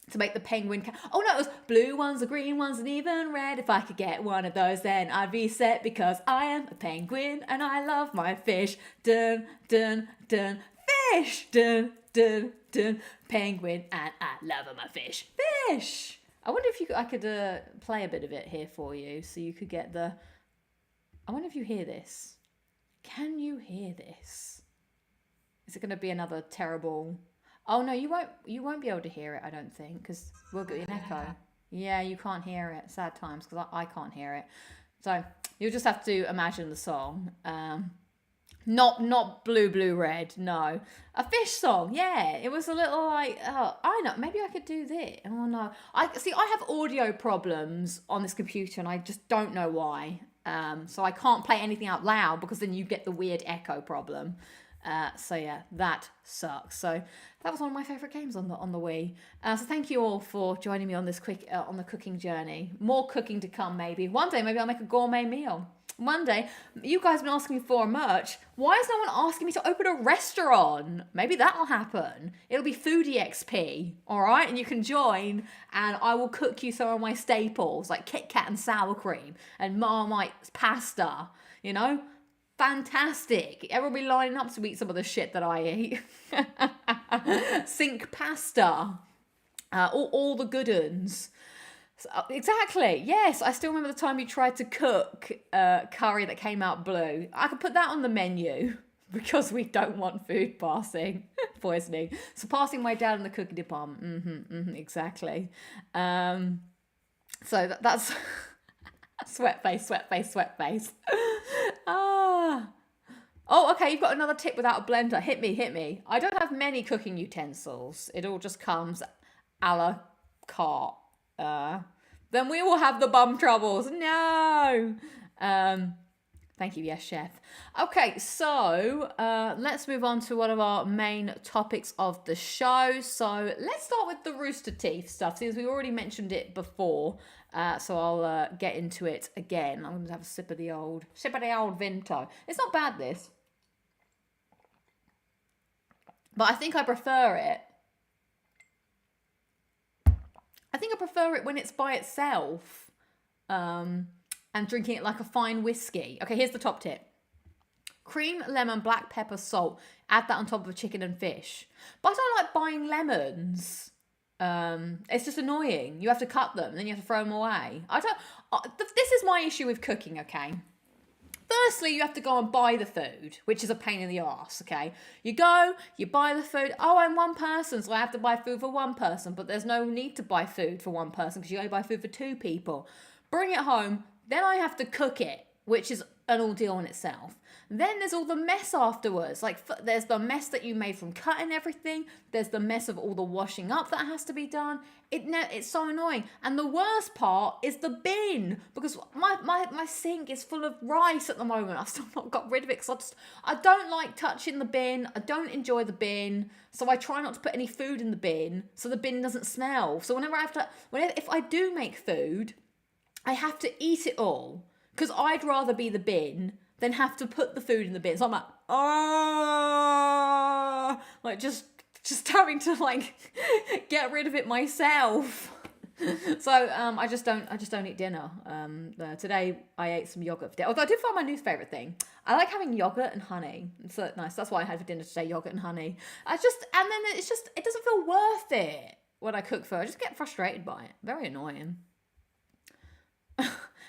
S1: to make the penguin. Oh no, it was blue ones, the green ones, and even red. If I could get one of those, then I'd be set because I am a penguin and I love my fish. Dun dun dun, fish. Dun dun dun, penguin and I love my fish. Fish. I wonder if I could play a bit of it here for you, so you could get the. I wonder if you hear this. Can you hear this? Is it going to be another terrible? Oh no, you won't. You won't be able to hear it. I don't think, because we'll get an echo. Yeah, you can't hear it. Sad times, because I can't hear it. So you'll just have to imagine the song. Not blue red, no. A fish song, yeah. It was a little like, oh, I know, maybe I could do this. Oh no. I have audio problems on this computer and I just don't know why. So I can't play anything out loud because then you get the weird echo problem. So yeah, that sucks. So that was one of my favourite games on the Wii. So thank you all for joining me on this on the cooking journey. More cooking to come maybe. One day maybe I'll make a gourmet meal. One day, you guys have been asking me for merch. Why is no one asking me to open a restaurant? Maybe that'll happen. It'll be LudiXP, all right? And you can join, and I will cook you some of my staples, like Kit Kat and sour cream, and Marmite pasta, you know? Fantastic. Everyone will be lining up to eat some of the shit that I eat. Sink pasta. All the good uns. Exactly. Yes, I still remember the time you tried to cook curry that came out blue. I could put that on the menu because we don't want food poisoning. So passing my dad in the cooking department. Exactly. So that's sweat face. Oh, okay. You've got another tip without a blender. Hit me. I don't have many cooking utensils. It all just comes a la carte. Then we will have the bum troubles. No. Thank you. Yes, chef. Okay, so let's move on to one of our main topics of the show. So let's start with the rooster teeth stuff, since we already mentioned it before. So I'll get into it again. I'm going to have a sip of the old Vimto. It's not bad, this, but I think I prefer it. I think I prefer it when it's by itself and drinking it like a fine whiskey. Okay, here's the top tip. Cream, lemon, black pepper, salt. Add that on top of chicken and fish. But I don't like buying lemons. It's just annoying. You have to cut them and then you have to throw them away. This is my issue with cooking, okay? Firstly, you have to go and buy the food, which is a pain in the arse, okay? You go, you buy the food. Oh, I'm one person, so I have to buy food for one person. But there's no need to buy food for one person because you only buy food for two people. Bring it home. Then I have to cook it, which is an ordeal in itself. Then there's all the mess afterwards. Like there's the mess that you made from cutting everything. There's the mess of all the washing up that has to be done. It's so annoying. And the worst part is the bin, because my sink is full of rice at the moment. I've still not got rid of it because I don't like touching the bin. I don't enjoy the bin. So I try not to put any food in the bin so the bin doesn't smell. So if I do make food, I have to eat it all, because I'd rather be the bin than have to put the food in the bin. So I'm like, just having to like get rid of it myself. So I just don't eat dinner. Today I ate some yogurt for dinner. Although I did find my new favourite thing. I like having yogurt and honey. It's so nice. That's what I had for dinner today, yogurt and honey. It doesn't feel worth it when I cook for. I just get frustrated by it. Very annoying.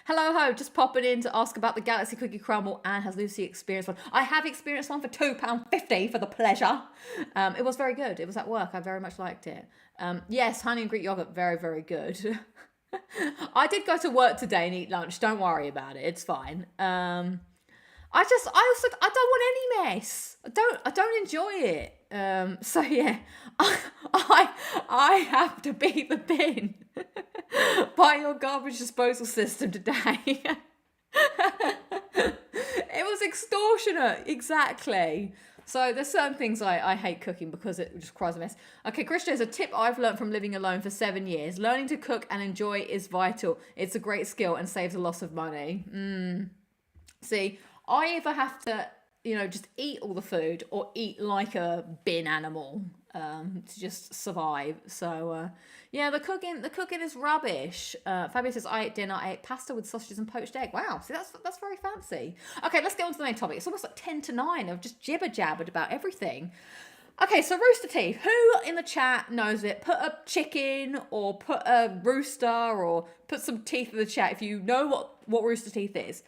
S1: Hello ho, just popping in to ask about the Galaxy Cookie Crumble, and has Lucy experienced one? I have experienced one for £2.50 for the pleasure. It was very good. It was at work. I very much liked it. Yes, honey and Greek yogurt, very, very good. I did go to work today and eat lunch. Don't worry about it. It's fine. I don't want any mess. I don't enjoy it. So yeah, I have to be the bin by your garbage disposal system today. It was extortionate, exactly. So there's certain things I hate cooking because it just cries a mess. Okay, Christian, a tip I've learned from living alone for 7 years. Learning to cook and enjoy is vital. It's a great skill and saves a lot of money. See, I either have to, just eat all the food or eat like a bin animal to just survive. So, yeah, the cooking is rubbish. Fabio says, I ate dinner. I ate pasta with sausages and poached egg. Wow, see, that's very fancy. Okay, let's get on to the main topic. It's almost like 10 to 9 of just jibber-jabbered about everything. Okay, so rooster teeth. Who in the chat knows it? Put a chicken or put a rooster or put some teeth in the chat if you know what rooster teeth is.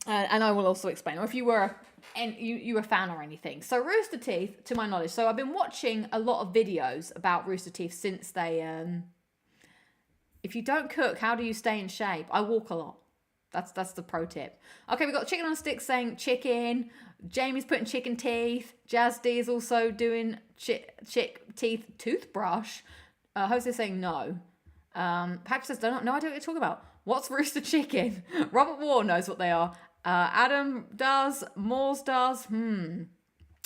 S1: And I will also explain, or if you were a fan or anything. So rooster teeth, to my knowledge. So I've been watching a lot of videos about rooster teeth since they. If you don't cook, how do you stay in shape? I walk a lot. That's the pro tip. Okay, we've got chicken on a stick saying chicken. Jamie's putting chicken teeth. Jazz D is also doing chick teeth toothbrush. Jose saying no. Patrick says, no idea what you're talking about. What's rooster chicken? Robert Ward knows what they are. Adam does. Moores does.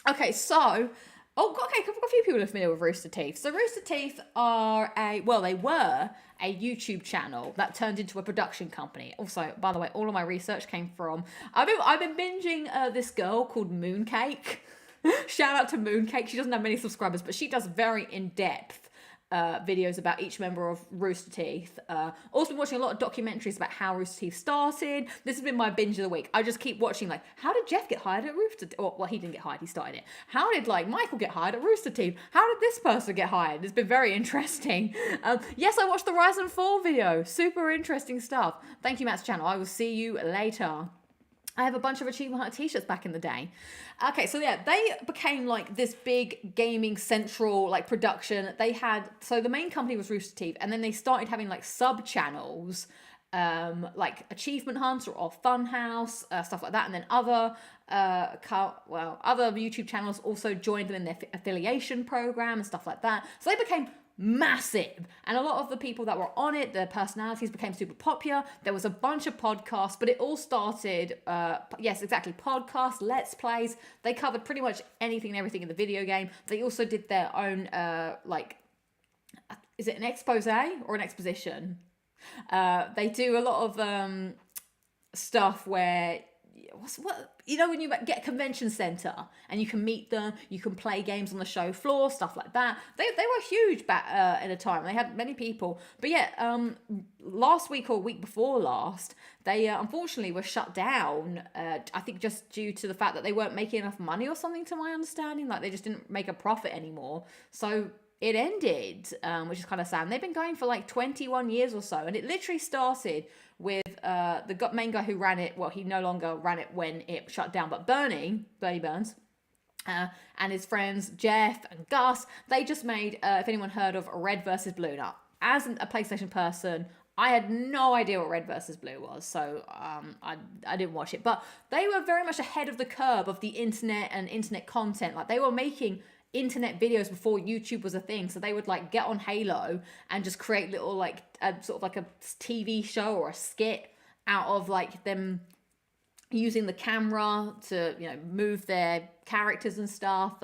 S1: Okay, so... I've got a few people who are familiar with Rooster Teeth. So Rooster Teeth are they were a YouTube channel that turned into a production company. Also, by the way, all of my research came from... I've been binging this girl called Mooncake. Shout out to Mooncake. She doesn't have many subscribers, but she does very in-depth videos about each member of Rooster Teeth. Also been watching a lot of documentaries about how Rooster Teeth started. This has been my binge of the week. I just keep watching, like, how did Jeff get hired at Rooster Teeth? Well, he didn't get hired, he started it. How did, Michael get hired at Rooster Teeth? How did this person get hired? It's been very interesting. Yes, I watched the Rise and Fall video. Super interesting stuff. Thank you, Matt's channel. I will see you later. I have a bunch of Achievement Hunter t-shirts back in the day. Okay, so yeah, they became this big gaming central production. So the main company was Rooster Teeth, and then they started having sub channels, like Achievement Hunter or Funhouse, stuff like that, and then other YouTube channels also joined them in their affiliation program and stuff like that. So they became massive, and a lot of the people that were on it, their personalities became super popular. There was a bunch of podcasts, but it all started podcasts, let's plays. They covered pretty much anything and everything in the video game. They also did their own is it an expose or an exposition? They do a lot of stuff where when you get a convention center and you can meet them, you can play games on the show floor, stuff like that. They were huge back at a time. They had many people. But yeah, last week or week before last, they unfortunately were shut down. I think just due to the fact that they weren't making enough money or something, to my understanding. They just didn't make a profit anymore. So it ended, which is kind of sad. And they've been going for 21 years or so. And it literally started with the main guy who ran it. Well, he no longer ran it when it shut down, but Bernie Burns, and his friends Jeff and Gus, they just made, if anyone heard of Red versus Blue. Now, as a PlayStation person, I had no idea what Red versus Blue was, so I didn't watch it. But they were very much ahead of the curve of the internet and internet content. Like, they were making internet videos before YouTube was a thing. So they would like get on Halo and just create little like sort of like a TV show or a skit out of like them using the camera to, you know, move their characters and stuff.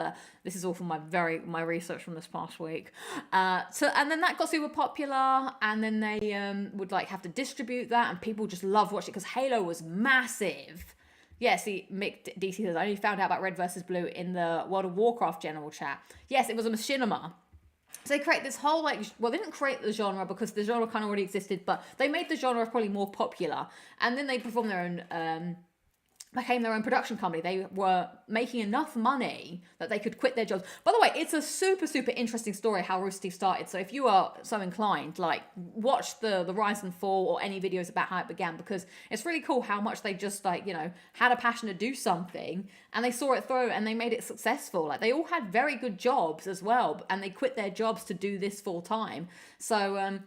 S1: This is all from my research from this past week. And then that got super popular, and then they would like have to distribute that, and people just loved watching it because Halo was massive. Yeah, see, Mick DC says, I only found out about Red versus Blue in the World of Warcraft general chat. Yes, it was a machinima. So they create this whole, like, well, they didn't create the genre because the genre kind of already existed, but they made the genre probably more popular. And then they performed their own, became their own production company. They were making enough money that they could quit their jobs. By the way, it's a super, super interesting story how Rooster Teeth started. So if you are so inclined, like, watch the rise and fall or any videos about how it began, because it's really cool how much they just, like, you know, had a passion to do something and they saw it through and they made it successful. Like, they all had very good jobs as well, and they quit their jobs to do this full time. So,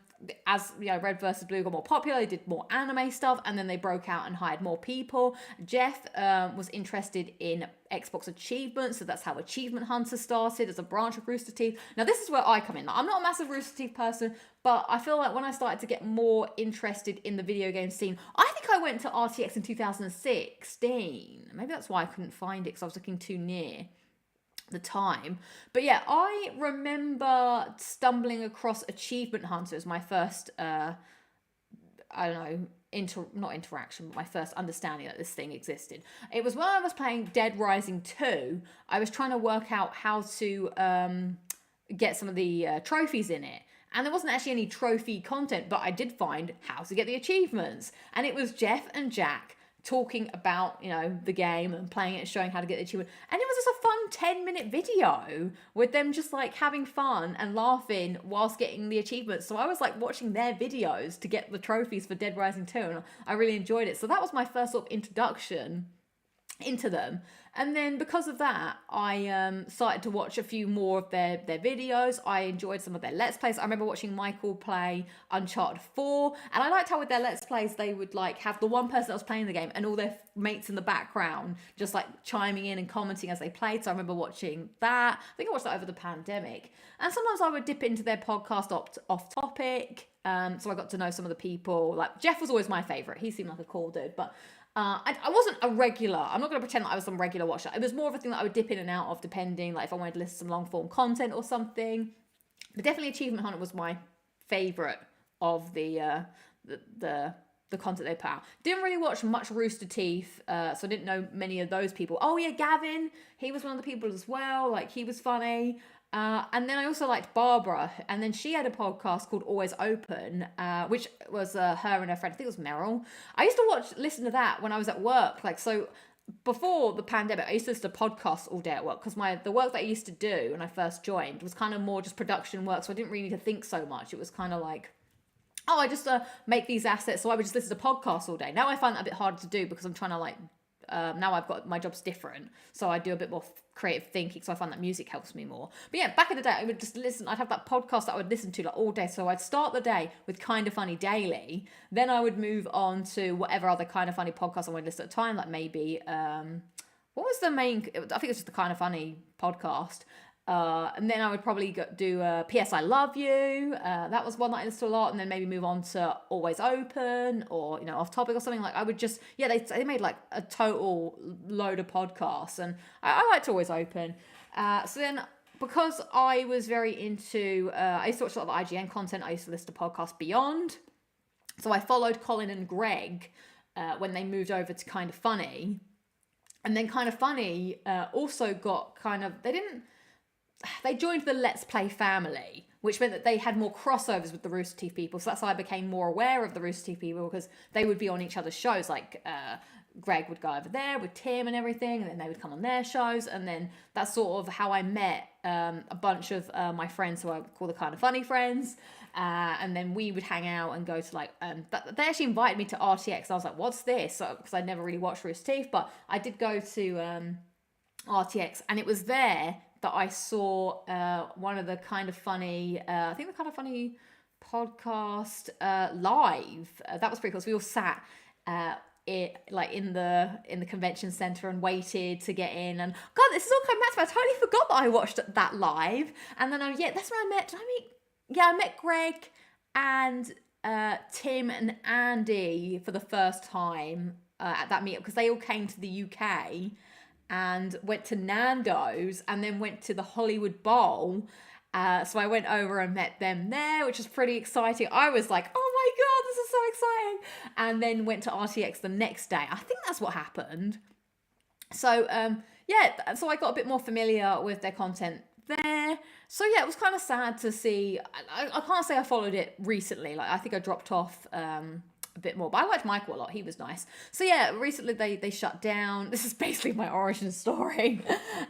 S1: as you know, Red versus Blue got more popular, they did more anime stuff, and then they broke out and hired more people. Jeff was interested in Xbox achievements, so that's how Achievement Hunter started as a branch of Rooster Teeth. Now, this is where I come in. I'm not a massive Rooster Teeth person, but I feel like when I started to get more interested in the video game scene, I think I went to RTX in 2016. Maybe that's why I couldn't find it, because I was looking too near the time. But yeah, I remember stumbling across Achievement Hunter as my first I don't know, not interaction, but my first understanding that this thing existed. It was when I was playing Dead Rising 2. I was trying to work out how to get some of the trophies in it. And there wasn't actually any trophy content, but I did find how to get the achievements. And it was Jeff and Jack talking about, you know, the game and playing it and showing how to get the achievement. And it was just a fun 10-minute video with them just like having fun and laughing whilst getting the achievements. So I was like watching their videos to get the trophies for Dead Rising 2, and I really enjoyed it. So that was my first sort of introduction into them. And then because of that, I started to watch a few more of their videos. I enjoyed some of their Let's Plays. I remember watching Michael play Uncharted 4, and I liked how with their Let's Plays they would like have the one person that was playing the game and all their mates in the background just like chiming in and commenting as they played. So I remember watching that. I think I watched that over the pandemic. And sometimes I would dip into their podcast off topic. So I got to know some of the people. Like, Jeff was always my favourite. He seemed like a cool dude, but I wasn't a regular. I'm not going to pretend that I was some regular watcher. It was more of a thing that I would dip in and out of, depending, like if I wanted to listen to some long form content or something. But definitely Achievement Hunter was my favourite of the content they put out. Didn't really watch much Rooster Teeth, so I didn't know many of those people. Oh yeah, Gavin, he was one of the people as well. Like, he was funny. And then I also liked Barbara, and then she had a podcast called Always Open, which was her and her friend, I think it was Meryl. I used to listen to that when I was at work. Like, so before the pandemic, I used to listen to podcasts all day at work, because the work that I used to do when I first joined was kind of more just production work, so I didn't really need to think so much. It was kind of like, oh, I just make these assets, so I would just listen to podcasts all day. Now I find that a bit harder to do, because I'm trying to like, now I've got, my job's different, so I do a bit more creative thinking, so I find that music helps me more. But yeah, back in the day, I would just listen. I'd have that podcast that I would listen to like all day. So I'd start the day with Kind of Funny Daily, then I would move on to whatever other Kind of Funny podcast I wanted to listen at the time, like maybe what was the main, I think it was just the Kind of Funny podcast. And then I would probably do P.S. I Love You. That was one that I listened to a lot. And then maybe move on to Always Open, or, you know, Off Topic or something. Like, I would just, yeah, they made like a total load of podcasts. And I liked Always Open. So then, because I was very into, I used to watch a lot of IGN content. I used to listen to Podcast Beyond. So I followed Colin and Greg when they moved over to Kind of Funny. And then Kind of Funny also got kind of, they joined the Let's Play family, which meant that they had more crossovers with the Rooster Teeth people. So that's how I became more aware of the Rooster Teeth people, because they would be on each other's shows. Like, Greg would go over there with Tim and everything, and then they would come on their shows. And then that's sort of how I met a bunch of my friends, who I call the Kind of Funny friends. And then we would hang out and go to like, they actually invited me to RTX. I was like, what's this? Because I'd never really watched Rooster Teeth, but I did go to RTX, and it was there that I saw one of the Kind of Funny, I think the Kind of Funny podcast live. That was pretty cool. So we all sat in the convention center and waited to get in. And God, this is all coming back to me. I totally forgot that I watched that live. And then that's where I met. I met Greg and Tim and Andy for the first time at that meetup, because they all came to the UK and went to Nando's and then went to the Hollywood Bowl. So I went over and met them there, which was pretty exciting. I was like, oh my God, this is so exciting. And then went to RTX the next day. I think that's what happened. So, so I got a bit more familiar with their content there. So yeah, it was kind of sad to see. I can't say I followed it recently. Like, I think I dropped off a bit more, but I liked Michael a lot. He was nice. So yeah, recently they shut down. This is basically my origin story.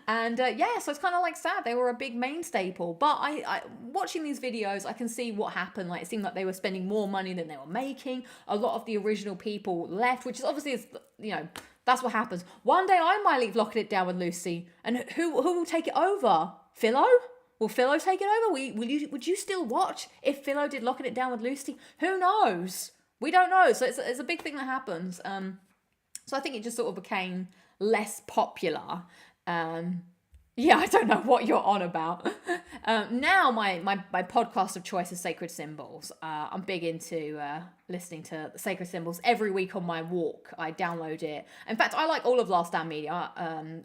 S1: And so it's kind of like sad. They were a big main staple, but I watching these videos, I can see what happened. Like, it seemed like they were spending more money than they were making. A lot of the original people left, which is obviously, that's what happens. One day I might leave Locking It Down with Lucy, and who will take it over? Philo? Will Philo take it over? Would you still watch if Philo did Locking It Down with Lucy? Who knows? We don't know. So it's a big thing that happens. So I think it just sort of became less popular. I don't know what you're on about. Now my podcast of choice is Sacred Symbols. I'm big into listening to Sacred Symbols every week on my walk. I download it. In fact, I like all of Last Stand Media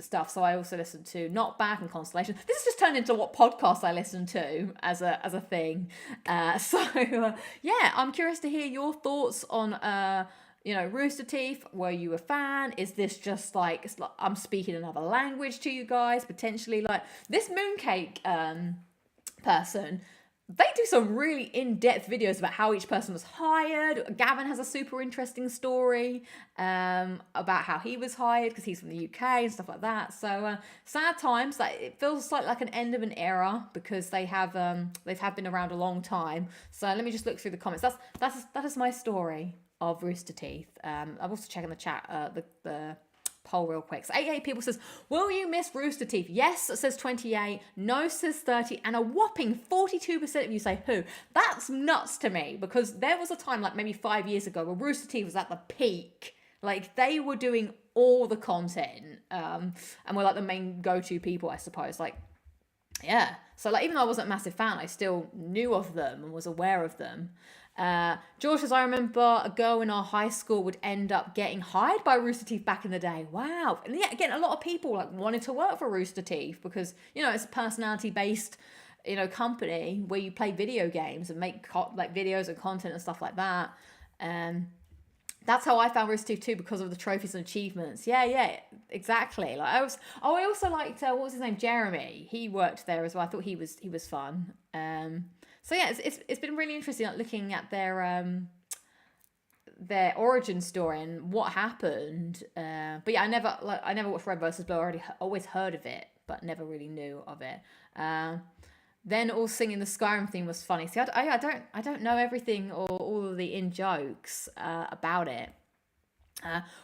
S1: stuff. So I also listen to Knockback and Constellation. This has just turned into what podcasts I listen to as a thing. I'm curious to hear your thoughts on Rooster Teeth. Were you a fan? Is this just like I'm speaking another language to you guys? Potentially, like this Mooncake person, they do some really in-depth videos about how each person was hired. Gavin has a super interesting story about how he was hired because he's from the UK and stuff like that. So sad times. That it feels like an end of an era because they've been around a long time. So let me just look through the comments. That is my story of Rooster Teeth. I'm also checking the chat, the poll real quick. So 88 people says, will you miss Rooster Teeth? Yes, says 28. No, says 30. And a whopping 42% of you say who. That's nuts to me, because there was a time, like maybe 5 years ago, where Rooster Teeth was at the peak. Like, they were doing all the content and were like the main go-to people, I suppose. Like, yeah. So like, even though I wasn't a massive fan, I still knew of them and was aware of them. George says, I remember a girl in our high school would end up getting hired by Rooster Teeth back in the day. Wow. And yeah, again, a lot of people like wanted to work for Rooster Teeth because, it's a personality based, company where you play video games and make like videos and content and stuff like that. That's how I found Rooster Teeth too, because of the trophies and achievements. Yeah, exactly. Like I also liked what was his name, Jeremy. He worked there as well. I thought he was fun. So yeah, it's been really interesting, like, looking at their origin story and what happened. But yeah, I never watched Red vs. Blue. I always heard of it, but never really knew of it. Then all singing the Skyrim theme was funny. See, I don't know everything or all of the in jokes about it.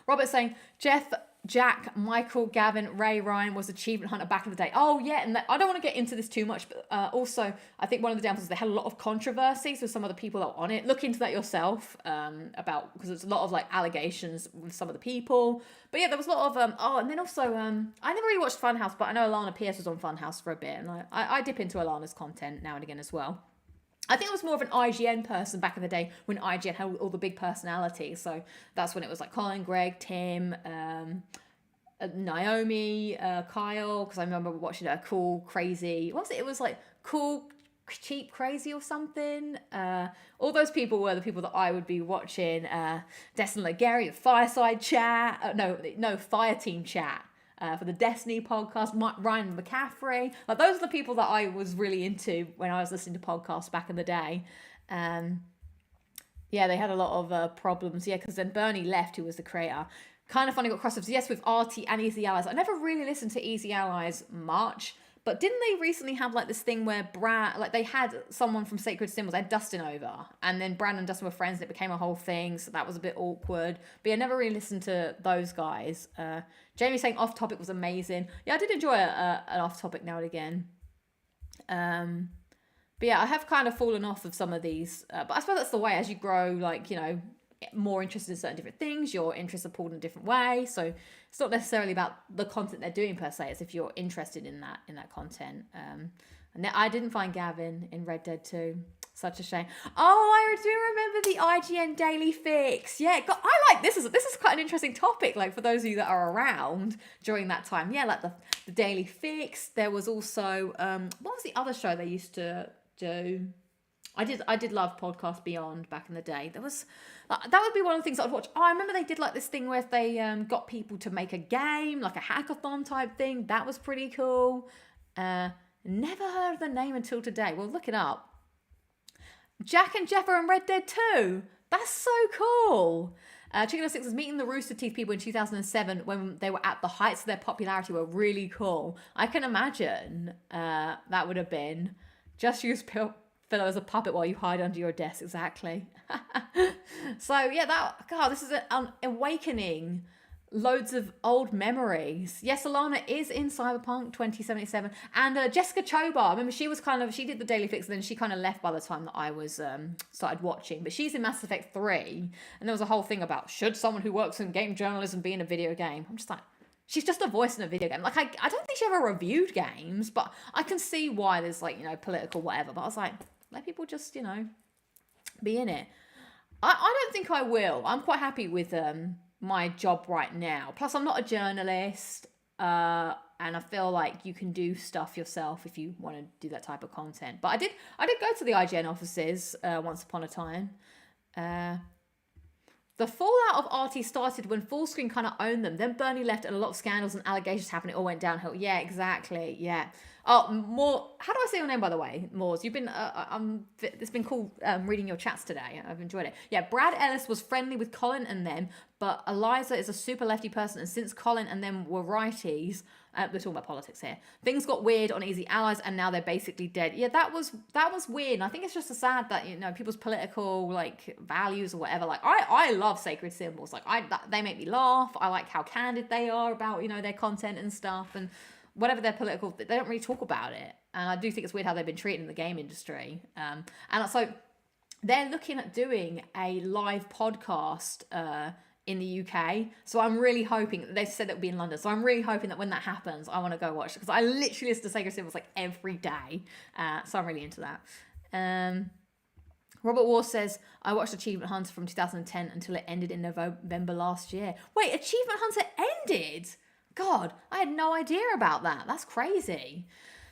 S1: Robert saying, Jeff, Jack, Michael, Gavin, Ray, Ryan was achievement hunter back in the day. Oh yeah, and I don't want to get into this too much, but also I think one of the downfalls is they had a lot of controversies with some of the people that were on it. Look into that yourself because there's a lot of like allegations with some of the people. But yeah, there was a lot of and then also I never really watched Funhouse, but I know Alana Pierce was on Funhouse for a bit, and I dip into Alana's content now and again as well. I think I was more of an IGN person back in the day when IGN had all the big personalities. So that's when it was like Colin, Greg, Tim, Naomi, Kyle, because I remember watching a Cool, Crazy. What was it? It was like Cool, Cheap, Crazy or something. All those people were the people that I would be watching. Destin Legary, the Fireside Chat. No, Fire Team Chat. For the Destiny podcast, Ryan McCaffrey. Like, those are the people that I was really into when I was listening to podcasts back in the day. They had a lot of problems. Yeah, because then Bernie left, who was the creator. Kind of funny, got crossovers. Yes, with RT and Easy Allies. I never really listened to Easy Allies much. But didn't they recently have like this thing where they had someone from Sacred Symbols, they had Dustin over, and then Brad and Dustin were friends and it became a whole thing, so that was a bit awkward. But yeah, I never really listened to those guys. Jamie saying Off Topic was amazing. Yeah, I did enjoy an Off Topic now and again. But yeah, I have kind of fallen off of some of these. But I suppose that's the way as you grow, like, more interested in certain different things, your interests are pulled in a different way. So it's not necessarily about the content they're doing per se. It's if you're interested in that content. And I didn't find Gavin in Red Dead 2. Such a shame. Oh, I do remember the IGN Daily Fix. Yeah, God, I like this. Is quite an interesting topic. Like for those of you that are around during that time. Yeah, like the Daily Fix. There was also what was the other show they used to do? I did love Podcast Beyond back in the day. That would be one of the things I'd watch. Oh, I remember they did like this thing where they got people to make a game, like a hackathon type thing. That was pretty cool. Never heard of the name until today. Well, look it up. Jack and Jeff are in Red Dead 2. That's so cool. Chicken of Six was meeting the Rooster Teeth people in 2007 when they were at the heights of their popularity were really cool. I can imagine that would have been just use Philo as a puppet while you hide under your desk. Exactly. So yeah, this is an awakening. Loads of old memories. Yes, Alana is in Cyberpunk 2077. And Jessica Chobar, I remember she did the Daily Fix and then she kind of left by the time that I was started watching. But she's in Mass Effect 3. And there was a whole thing about, should someone who works in game journalism be in a video game? I'm just like, she's just a voice in a video game. Like, I don't think she ever reviewed games, but I can see why there's like, political whatever. But I was like, let people just, be in it. I don't think I will. I'm quite happy with my job right now. Plus, I'm not a journalist, and I feel like you can do stuff yourself if you want to do that type of content. But I did go to the IGN offices once upon a time. The fallout of RT started when Fullscreen kind of owned them. Then Bernie left and a lot of scandals and allegations happened. It all went downhill. Yeah, exactly. Yeah. Oh, more. How do I say your name, by the way? Moores. You've been. It's been cool reading your chats today. I've enjoyed it. Yeah. Brad Ellis was friendly with Colin and them, but Eliza is a super lefty person, and since Colin and them were righties, we're talking about politics here. Things got weird on Easy Allies, and now they're basically dead. Yeah, that was weird. And I think it's just sad that people's political like values or whatever. Like I love sacred symbols. Like they make me laugh. I like how candid they are about their content and stuff and. Whatever their political, they don't really talk about it. And I do think it's weird how they've been treated in the game industry. And so they're looking at doing a live podcast in the UK. So I'm really hoping, they said that would be in London. So I'm really hoping that when that happens, I want to go watch it. Because I literally listen to Sacred Symbols like every day. So I'm really into that. Robert War says, I watched Achievement Hunter from 2010 until it ended in November last year. Wait, Achievement Hunter ended? God, I had no idea about that. That's crazy.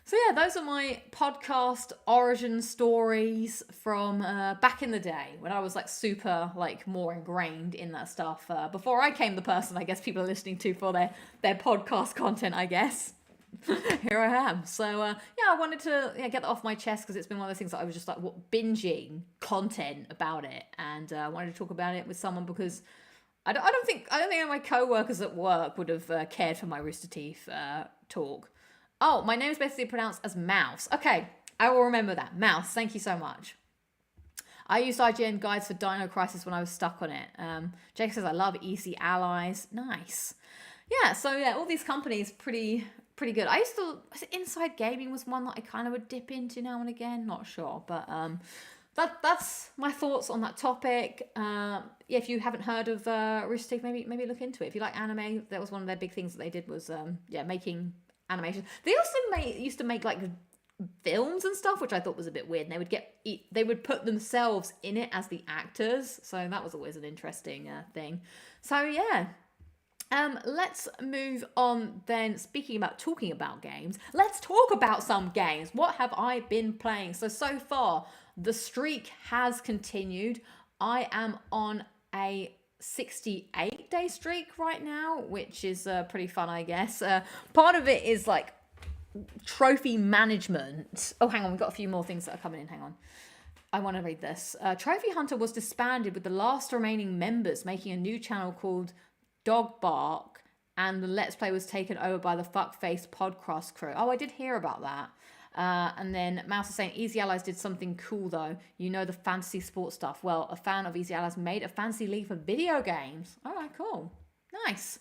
S1: So yeah, those are my podcast origin stories from back in the day when I was like super like more ingrained in that stuff. Before I became the person I guess people are listening to for their podcast content, I guess. Here I am. So yeah, I wanted to get that off my chest because it's been one of those things that I was just like binging content about it, and I wanted to talk about it with someone because I don't think any of my co-workers at work would have cared for my Rooster Teeth talk. Oh, my name is basically pronounced as Mouse. Okay, I will remember that. Mouse, thank you so much. I used IGN guides for Dino Crisis when I was stuck on it. Jake says, I love Easy Allies. Nice. Yeah, so yeah, all these companies pretty good. I used to, Inside Gaming was one that I kind of would dip into now and again. Not sure, but that's my thoughts on that topic. If you haven't heard of Rooster Teeth, maybe look into it. If you like anime, that was one of their big things that they did was making animation. They also used to make like films and stuff, which I thought was a bit weird. And they would put themselves in it as the actors, so that was always an interesting thing. So yeah. Let's move on then. Speaking about talking about games, let's talk about some games. What have I been playing? So far, the streak has continued. I am on a 68-day streak right now, which is pretty fun, I guess. Part of it is like trophy management. Oh, hang on, we've got a few more things that are coming in. Hang on. I want to read this. Trophy Hunter was disbanded with the last remaining members making a new channel called Dog Bark, and the Let's Play was taken over by the fuck-faced Podcross crew. Oh, I did hear about that. And then Mouse is saying, Easy Allies did something cool though. The fantasy sports stuff. Well, a fan of Easy Allies made a fantasy league for video games. All right, cool. Nice.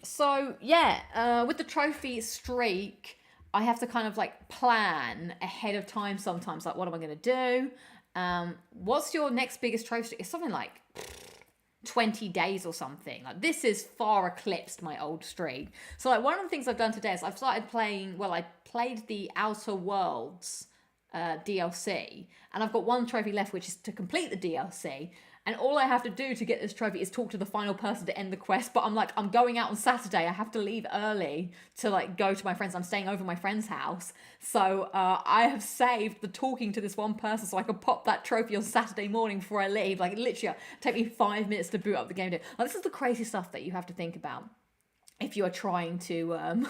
S1: So, yeah, with the trophy streak, I have to kind of like plan ahead of time sometimes, like what am I going to do? What's your next biggest trophy? It's something like 20 days or something. Like this is far eclipsed my old streak. So like one of the things I've done today is I've started playing, well, I played the Outer Worlds DLC, and I've got one trophy left, which is to complete the DLC. And all I have to do to get this trophy is talk to the final person to end the quest. But I'm like, I'm going out on Saturday. I have to leave early to like go to my friends. I'm staying over my friend's house. So I have saved the talking to this one person so I can pop that trophy on Saturday morning before I leave. Like literally take me 5 minutes to boot up the game. Like, this is the crazy stuff that you have to think about if you are trying to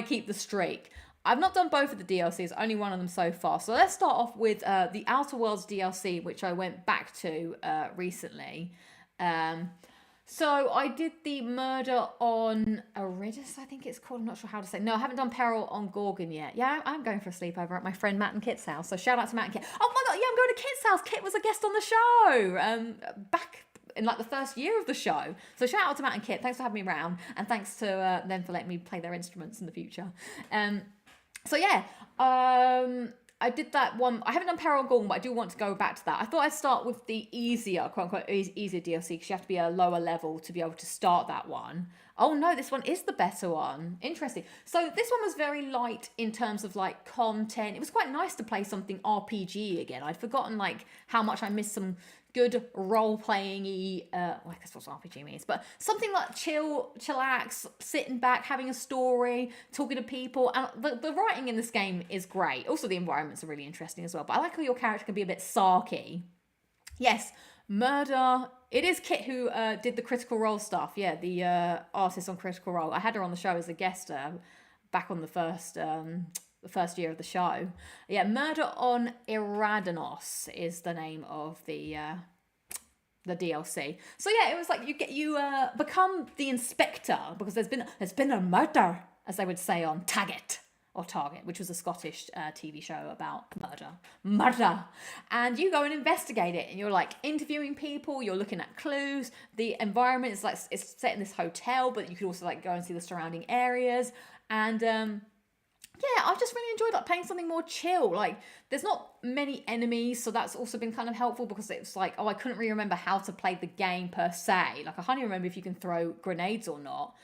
S1: keep the streak. I've not done both of the DLCs, only one of them so far. So let's start off with the Outer Worlds DLC, which I went back to recently. So I did the Murder on Aridus, I think it's called. I'm not sure how to say. No, I haven't done Peril on Gorgon yet. Yeah, I'm going for a sleepover at my friend Matt and Kit's house. So shout out to Matt and Kit. Oh my God, yeah, I'm going to Kit's house. Kit was a guest on the show back in like the first year of the show. So shout out to Matt and Kit. Thanks for having me around. And thanks to them for letting me play their instruments in the future. So yeah, I did that one. I haven't done Peril on Gorgon, but I do want to go back to that. I thought I'd start with the easier, quote unquote, easier DLC, because you have to be a lower level to be able to start that one. Oh no, this one is the better one. Interesting. So this one was very light in terms of like content. It was quite nice to play something RPG again. I'd forgotten like how much I missed some good role-playing-y, well, I guess what RPG means, but something like chillax, sitting back, having a story, talking to people, and the writing in this game is great. Also, the environments are really interesting as well, but I like how your character can be a bit sarky. Yes, Murder, it is Kit who did the Critical Role stuff, yeah, the artist on Critical Role. I had her on the show as a guest back on the first year of the show. Yeah, Murder on Iradanos is the name of the DLC. So yeah, it was like you become the inspector because there's been a murder, as they would say on Target, which was a Scottish TV show about murder, and you go and investigate it, and you're like interviewing people, you're looking at clues. The environment is like it's set in this hotel, but you could also like go and see the surrounding areas, and yeah, I've just really enjoyed like playing something more chill. Like, there's not many enemies, so that's also been kind of helpful because it's like, I couldn't really remember how to play the game per se. Like, I can't even remember if you can throw grenades or not.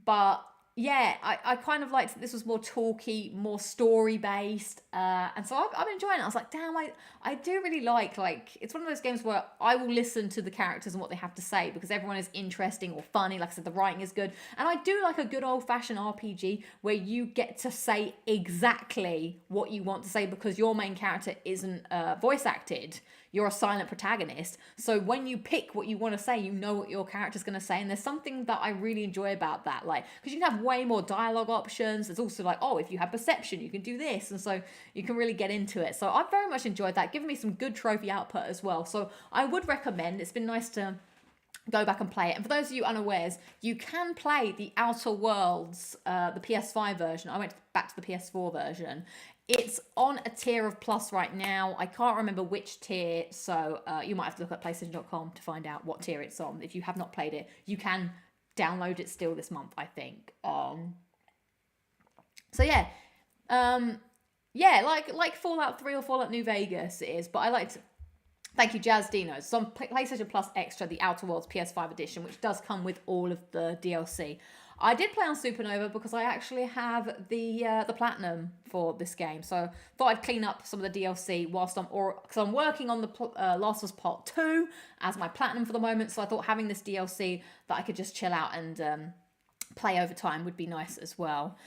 S1: But yeah, I kind of liked that this was more talky, more story-based, and so I've been enjoying it. I was like, damn, I do really like, it's one of those games where I will listen to the characters and what they have to say because everyone is interesting or funny. Like I said, the writing is good, and I do like a good old-fashioned RPG where you get to say exactly what you want to say because your main character isn't voice acted. You're a silent protagonist. So when you pick what you want to say, you know what your character's going to say. And there's something that I really enjoy about that. Like, because you can have way more dialogue options. There's also like, oh, if you have perception, you can do this. And so you can really get into it. So I've very much enjoyed that, giving me some good trophy output as well. So I would recommend, it's been nice to go back and play it. And for those of you unawares, you can play the Outer Worlds, the PS5 version. I went back to the PS4 version. It's on a tier of Plus right now. I can't remember which tier, so you might have to look at PlayStation.com to find out what tier it's on. If you have not played it, you can download it still this month, I think. So yeah, yeah, like Fallout 3 or Fallout New Vegas it is, but I liked. Thank you, Jazz Dino. It's on PlayStation Plus Extra, the Outer Worlds PS5 edition, which does come with all of the DLC. I did play on Supernova because I actually have the platinum for this game, so thought I'd clean up some of the DLC whilst because I'm working on the Last of Us Part 2 as my platinum for the moment. So I thought having this DLC that I could just chill out and play over time would be nice as well.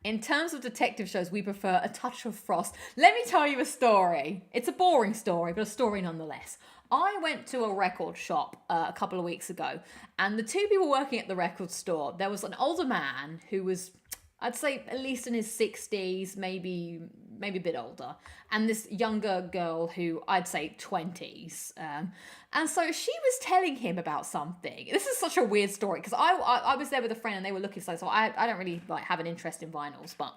S1: In terms of detective shows, we prefer A Touch of Frost. Let me tell you a story. It's a boring story, but a story nonetheless. I went to a record shop a couple of weeks ago, and the two people working at the record store, there was an older man who was, I'd say, at least in his 60s, maybe a bit older, and this younger girl who I'd say 20s. And so she was telling him about something. This is such a weird story, because I was there with a friend, and they were looking, so I don't really like have an interest in vinyls, but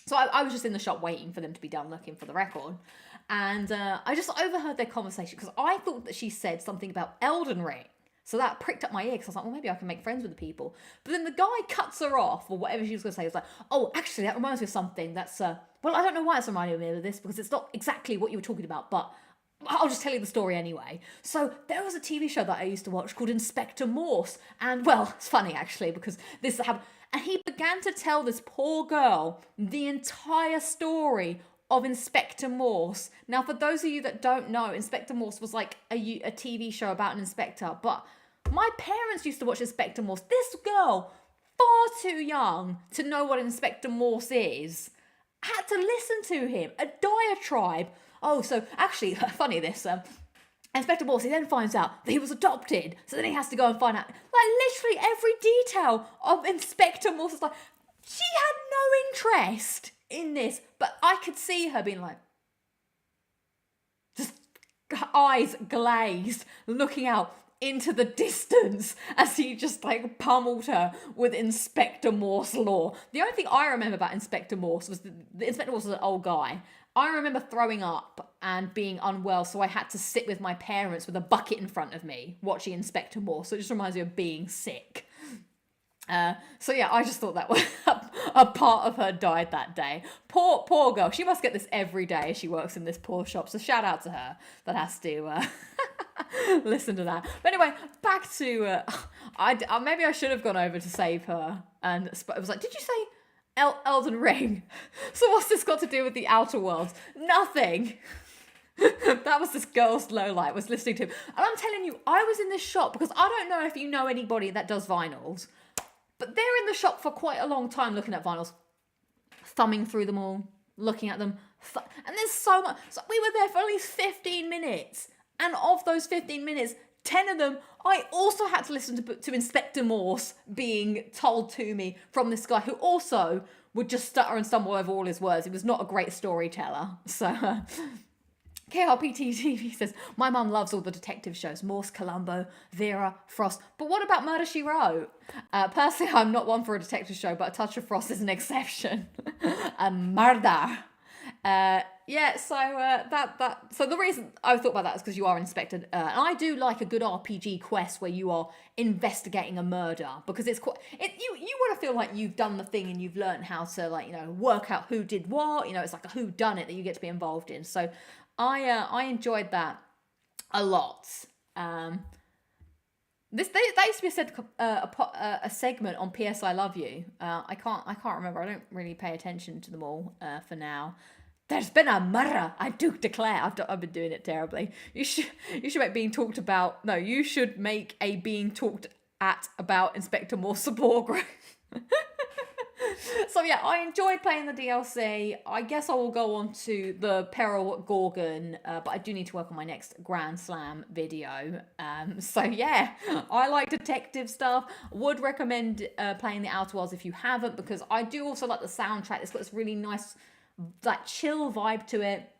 S1: so I was just in the shop waiting for them to be done looking for the record. And I just overheard their conversation because I thought that she said something about Elden Ring. So that pricked up my ear because I was like, well, maybe I can make friends with the people. But then the guy cuts her off, or whatever she was going to say. He was like, oh, actually, that reminds me of something that's, well, I don't know why it's reminding me of this, because it's not exactly what you were talking about, but I'll just tell you the story anyway. So there was a TV show that I used to watch called Inspector Morse. And, well, it's funny, actually, because this happened. And he began to tell this poor girl the entire story of Inspector Morse. Now, for those of you that don't know, Inspector Morse was like a TV show about an inspector, but my parents used to watch Inspector Morse. This girl, far too young to know what Inspector Morse is, had to listen to him, a diatribe. Oh, so actually, funny this, Inspector Morse, he then finds out that he was adopted, so then he has to go and find out, like, literally every detail of Inspector Morse's life. She had no interest in this, but I could see her being like, just eyes glazed, looking out into the distance as he just like pummeled her with Inspector Morse lore. The only thing I remember about Inspector Morse was the Inspector Morse was an old guy. I remember throwing up and being unwell, so I had to sit with my parents with a bucket in front of me watching Inspector Morse. So it just reminds me of being sick. So yeah, I just thought that was a part of her died that day. Poor girl. She must get this every day. She works in this poor shop. So shout out to her that has to listen to that. But anyway, back to maybe I should have gone over to save her. And it was like, did you say Elden Ring? So what's this got to do with the Outer Worlds? Nothing. That was this girl's lowlight was listening to him. And I'm telling you, I was in this shop because I don't know if you know anybody that does vinyls. But they're in the shop for quite a long time looking at vinyls, thumbing through them all, looking at them. And there's so much. So we were there for at least 15 minutes. And of those 15 minutes, 10 of them, I also had to listen to Inspector Morse being told to me from this guy who also would just stutter and stumble over all his words. He was not a great storyteller. So... KRPT TV says, my mum loves all the detective shows, Morse, Columbo, Vera, Frost. But what about Murder, She Wrote? Personally, I'm not one for a detective show, but A Touch of Frost is an exception. A murder. Yeah, so the reason I thought about that is because you are inspected. And I do like a good RPG quest where you are investigating a murder, because it's quite, you want to feel like you've done the thing and you've learned how to, like, you know, work out who did what. You know, it's like a who done it that you get to be involved in. So I enjoyed that a lot. That used to be a segment on PS I Love You. I can't remember. I don't really pay attention to them all for now. There's been a murder, I do declare. I've been doing it terribly. You should make being talked about. No, you should make a being talked at about Inspector Morse support group. So yeah, I enjoyed playing the DLC. I guess I will go on to the Peril Gorgon, but I do need to work on my next Grand Slam video. So yeah, I like detective stuff. Would recommend playing the Outer Worlds if you haven't, because I do also like the soundtrack. It's got this really nice, like, chill vibe to it.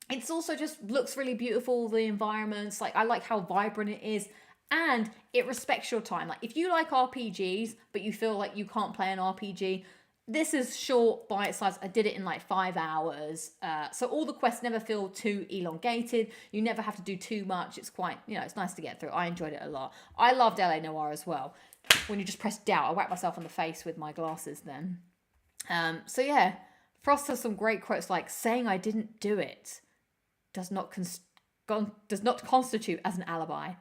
S1: It's also just looks really beautiful, the environments. Like, I like how vibrant it is. And it respects your time. Like, if you like RPGs, but you feel like you can't play an RPG, this is short, bite-sized. I did it in like 5 hours. So all the quests never feel too elongated. You never have to do too much. It's quite, you know, it's nice to get through. I enjoyed it a lot. I loved LA Noire as well. When you just press doubt, I whacked myself on the face with my glasses then. So yeah, Frost has some great quotes like, saying I didn't do it does not constitute as an alibi.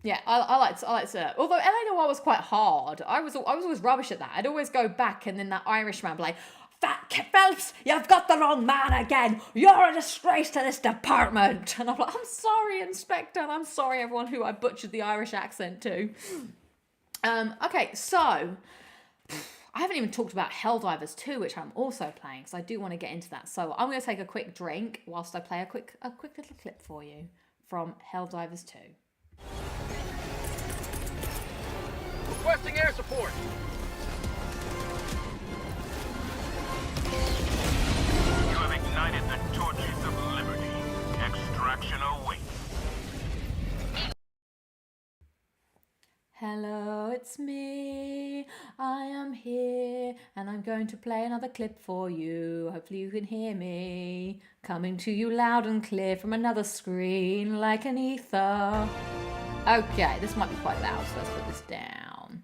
S1: Yeah, I like to. Although LA Noire was quite hard, I was always rubbish at that. I'd always go back, and then that Irishman would be like, "Fat Phelps, you've got the wrong man again. You're a disgrace to this department." And I'm like, "I'm sorry, Inspector. And I'm sorry, everyone who I butchered the Irish accent to." Okay, so I haven't even talked about Helldivers 2, which I'm also playing, because I do want to get into that. So I'm going to take a quick drink whilst I play a quick little clip for you from Helldivers 2.
S2: Requesting air support. You have ignited the torches of liberty. Extraction awaits.
S1: Hello, it's me. I am here, and I'm going to play another clip for you. Hopefully you can hear me. Coming to you loud and clear from another screen like an ether. Okay, this might be quite loud, so let's put this down.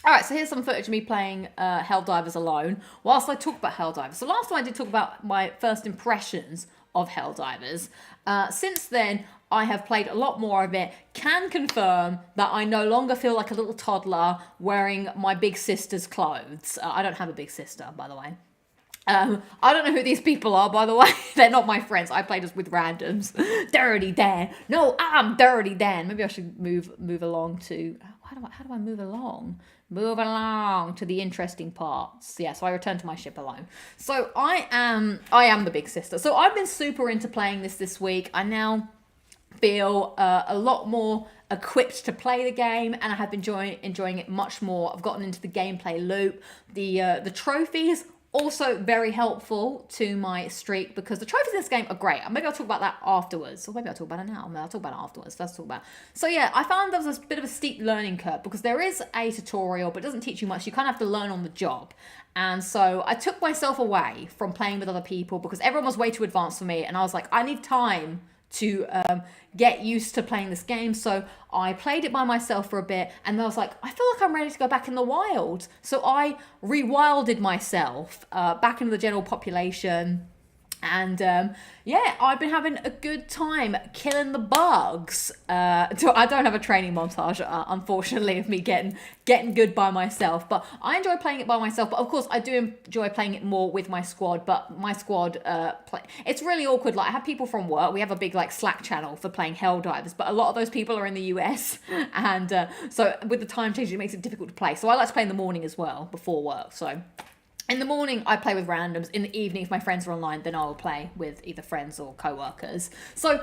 S1: Alright, so here's some footage of me playing Helldivers alone, whilst I talk about Helldivers. So last time I did talk about my first impressions of Helldivers. Since then, I have played a lot more of it, can confirm that I no longer feel like a little toddler wearing my big sister's clothes. I don't have a big sister, by the way. I don't know who these people are, by the way. They're not my friends. I played this with randoms. Dirty Dan. No, I'm Dirty Dan. Maybe I should move along to... How do I move along? Move along to the interesting parts. Yeah, so I return to my ship alone. So I am the big sister. So I've been super into playing this week. I now feel a lot more equipped to play the game, and I have been enjoying it much more. I've gotten into the gameplay loop. The trophies also very helpful to my streak, because the trophies in this game are great. Maybe I'll talk about that afterwards. Or maybe I'll talk about it now. I'll talk about it afterwards. Let's talk about it. So yeah, I found there was a bit of a steep learning curve, because there is a tutorial, but it doesn't teach you much. You kind of have to learn on the job. And so I took myself away from playing with other people, because everyone was way too advanced for me. And I was like, I need time to get used to playing this game. So I played it by myself for a bit, and I was like, I feel like I'm ready to go back in the wild. So I rewilded myself back into the general population. And yeah, I've been having a good time killing the bugs. So I don't have a training montage, unfortunately, of me getting good by myself. But I enjoy playing it by myself. But of course, I do enjoy playing it more with my squad. But my squad, it's really awkward. Like, I have people from work. We have a big Slack channel for playing Helldivers. But a lot of those people are in the US. And so with the time change, it makes it difficult to play. So I like to play in the morning as well, before work. So... in the morning, I play with randoms. In the evening, if my friends are online, then I will play with either friends or co-workers. So,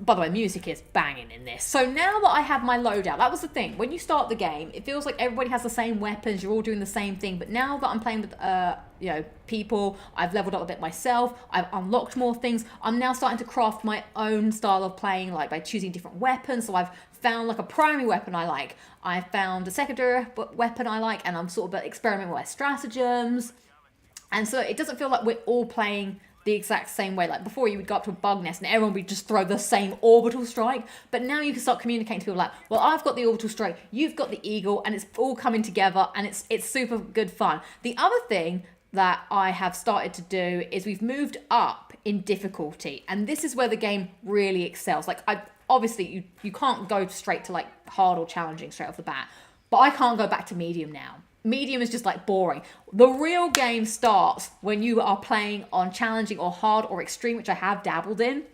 S1: by the way, music is banging in this. So now that I have my loadout, that was the thing. When you start the game, it feels like everybody has the same weapons. You're all doing the same thing. But now that I'm playing with, people, I've leveled up a bit myself. I've unlocked more things. I'm now starting to craft my own style of playing, like by choosing different weapons. So I've found a primary weapon I like. I found a secondary weapon I like, and I'm sort of experimenting with my stratagems. And so it doesn't feel like we're all playing the exact same way. Like before, you would go up to a bug nest and everyone would just throw the same orbital strike. But now you can start communicating to people like, well, I've got the orbital strike, you've got the eagle, and it's all coming together, and it's super good fun. The other thing that I have started to do is we've moved up in difficulty, and this is where the game really excels. Obviously, you can't go straight to hard or challenging straight off the bat, but I can't go back to medium now. Medium is just boring. The real game starts when you are playing on challenging or hard or extreme, which I have dabbled in,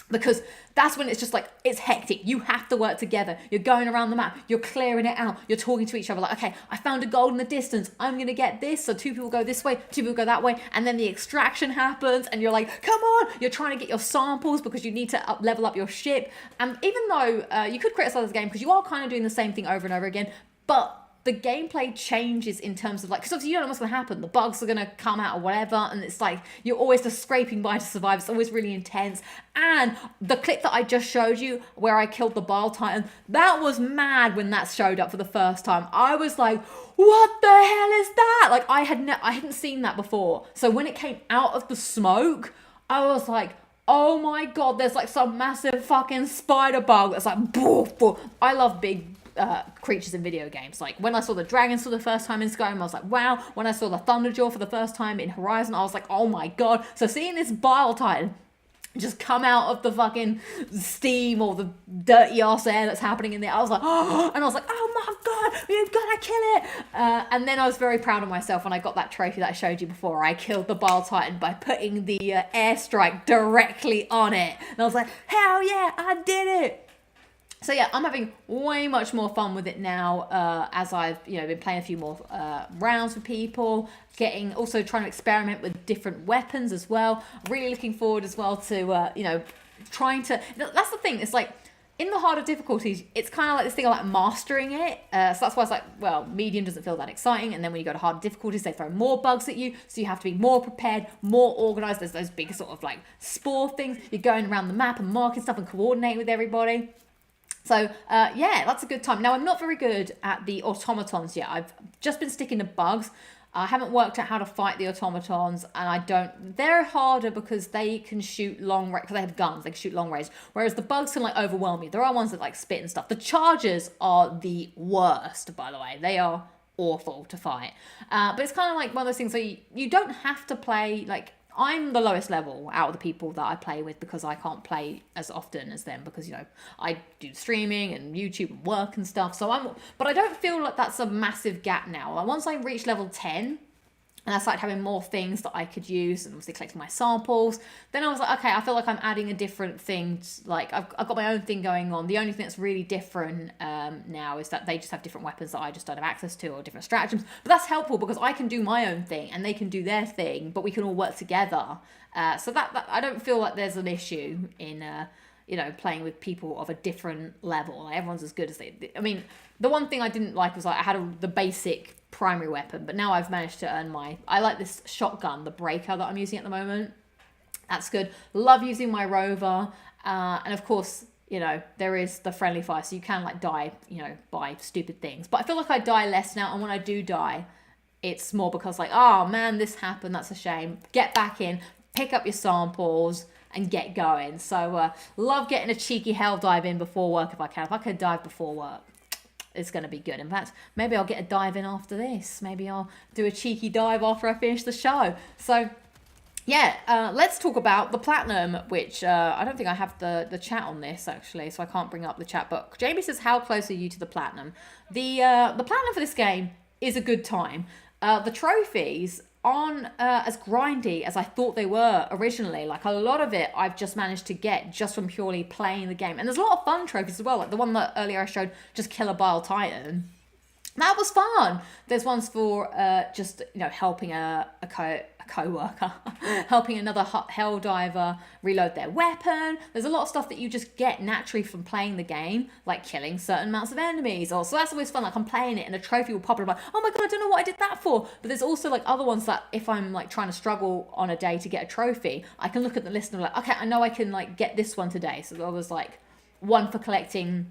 S1: because that's when it's just it's hectic. You have to work together. You're going around the map. You're clearing it out. You're talking to each other okay, I found a gold in the distance. I'm going to get this. So 2 people go this way, 2 people go that way. And then the extraction happens and you're like, come on. You're trying to get your samples because you need to level up your ship. And even though you could criticize the game because you are kind of doing the same thing over and over again, but the gameplay changes in terms of because obviously you don't know what's going to happen. The bugs are going to come out or whatever, and it's you're always just scraping by to survive. It's always really intense. And the clip that I just showed you where I killed the Bile Titan, that was mad when that showed up for the first time. I was like, what the hell is that? I hadn't seen that before. So when it came out of the smoke, I was like, oh my god, there's some massive fucking spider bug that's boof, boof. I love big creatures in video games. When I saw the dragons for the first time in Skyrim, I was like, wow. When I saw the Thunderjaw for the first time in Horizon, I was like, oh my god. So seeing this Bile Titan just come out of the fucking steam or the dirty ass air that's happening in there, I was like, oh, and I was like, oh my god, we've got to kill it. And then I was very proud of myself when I got that trophy that I showed you before. I killed the Bile Titan by putting the airstrike directly on it. And I was like, hell yeah, I did it. So yeah, I'm having way much more fun with it now as I've been playing a few more rounds with people, also trying to experiment with different weapons as well. Really looking forward as well to trying to. That's the thing. It's in the harder difficulties, it's kind of this thing of mastering it. So that's why it's medium doesn't feel that exciting. And then when you go to harder difficulties, they throw more bugs at you. So you have to be more prepared, more organized. There's those big sort of spore things. You're going around the map and marking stuff and coordinating with everybody. So, yeah, that's a good time. Now, I'm not very good at the automatons yet. I've just been sticking to bugs. I haven't worked out how to fight the automatons, and I don't. They're harder because they can shoot long range, because they have guns. They can shoot long range, whereas the bugs can like overwhelm you. There are ones that like spit and stuff. The chargers are the worst, by the way. They are awful to fight. But it's kind of like one of those things where you don't have to play like. I'm the lowest level out of the people that I play with because I can't play as often as them because, you know, I do streaming and YouTube and work and stuff. But I don't feel like that's a massive gap now. Like once I reach level 10 and I started having more things that I could use and obviously collecting my samples, then I was like, okay, I feel like I'm adding a different thing. Like I've got my own thing going on. The only thing that's really different now is that they just have different weapons that I just don't have access to or different stratagems. But that's helpful because I can do my own thing and they can do their thing, but we can all work together. So that I don't feel like there's an issue in you know, playing with people of a different level. Like everyone's as good as they. I mean, the one thing I didn't like was like I had the basic primary weapon, but now I've managed to earn I like this shotgun, the breaker that I'm using at the moment. That's good. Love using my rover, and of course, you know, there is the friendly fire, so you can like die, you know, by stupid things. But I feel like I die less now, and when I do die, it's more because like, oh man, this happened, that's a shame. Get back in, pick up your samples, and get going. So love getting a cheeky hell dive in before work if I can. If I could dive before work, it's going to be good. In fact, maybe I'll get a dive in after this. Maybe I'll do a cheeky dive after I finish the show. So yeah, let's talk about the platinum, which I don't think I have the chat on this actually, so I can't bring up the chat. But Jamie says, how close are you to the platinum? The platinum for this game is a good time. The trophies aren't as grindy as I thought they were originally. Like a lot of it I've just managed to get just from purely playing the game. And there's a lot of fun trophies as well, like the one that earlier I showed, just kill a bile titan. That was fun. There's ones for just, you know, helping a co-worker, helping another hell diver reload their weapon. There's a lot of stuff that you just get naturally from playing the game, like killing certain amounts of enemies. So that's always fun. Like I'm playing it and a trophy will pop up. I'm like, oh my god, I don't know what I did that for. But there's also like other ones that if I'm like trying to struggle on a day to get a trophy, I can look at the list and I'm like, okay, I know I can like get this one today. So there was like one for collecting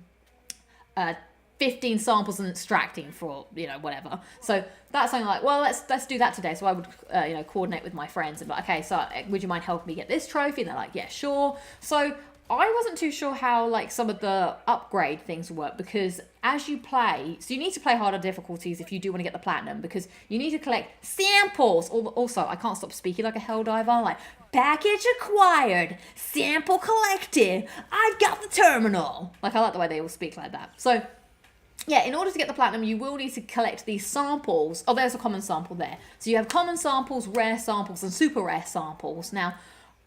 S1: 15 samples and extracting for, you know, whatever. So that's something like, well, let's do that today. So I would, you know, coordinate with my friends and be like, okay, so would you mind helping me get this trophy? And they're like, yeah, sure. So I wasn't too sure how like some of the upgrade things work because as you play, so you need to play harder difficulties if you do want to get the platinum because you need to collect samples. Also, I can't stop speaking like a hell diver. Like, package acquired, sample collected, I've got the terminal. Like I like the way they all speak like that. So yeah, in order to get the platinum, you will need to collect these samples. Oh, there's a common sample there. So you have common samples, rare samples, and super rare samples. Now,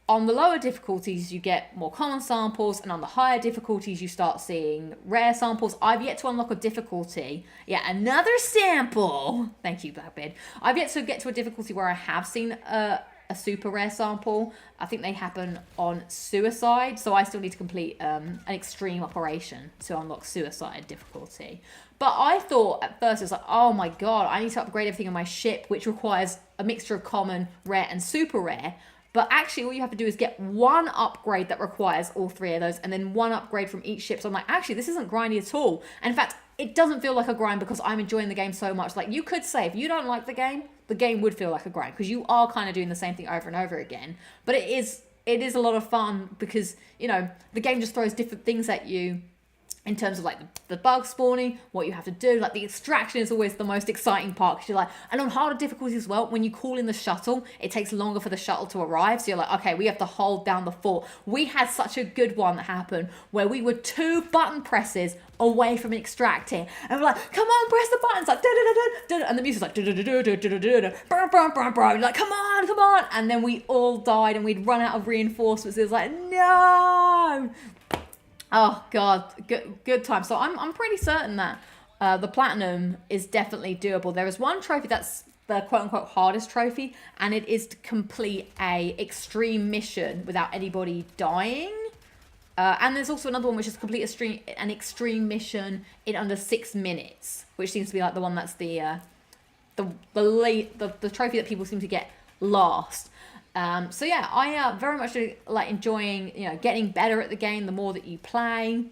S1: on the lower difficulties, you get more common samples, and on the higher difficulties, you start seeing rare samples. I've yet to unlock a difficulty. Yeah, another sample. Thank you, Blackbeard. I've yet to get to a difficulty where I have seen a super rare sample. I think they happen on suicide, so I still need to complete an extreme operation to unlock suicide difficulty. But I thought at first it was like, oh my god, I need to upgrade everything on my ship, which requires a mixture of common, rare, and super rare. But actually all you have to do is get one upgrade that requires all three of those and then one upgrade from each ship. So I'm like, actually, this isn't grindy at all. And in fact, it doesn't feel like a grind because I'm enjoying the game so much. Like you could say, if you don't like the game would feel like a grind because you are kind of doing the same thing over and over again. But it is a lot of fun because, you know, the game just throws different things at you in terms of like the bug spawning, what you have to do. Like the extraction is always the most exciting part because you're like, and on harder difficulties as well, when you call in the shuttle, it takes longer for the shuttle to arrive. So you're like, okay, we have to hold down the fort. We had such a good one that happened where we were 2 button presses away from extracting. And we're like, come on, press the buttons. Like, da-da-da-da-da. And the music's like, da-da-da-da-da-da-da-da. Like, come on, come on. And then we all died and we'd run out of reinforcements. It was like, no. Oh god, good time. So I'm pretty certain that the platinum is definitely doable. There is one trophy that's the quote-unquote hardest trophy, and it is to complete a extreme mission without anybody dying. And there's also another one which is complete an extreme mission in under 6 minutes, which seems to be like the one that's the trophy that people seem to get last. So yeah, I very much like enjoying, you know, getting better at the game the more that you play.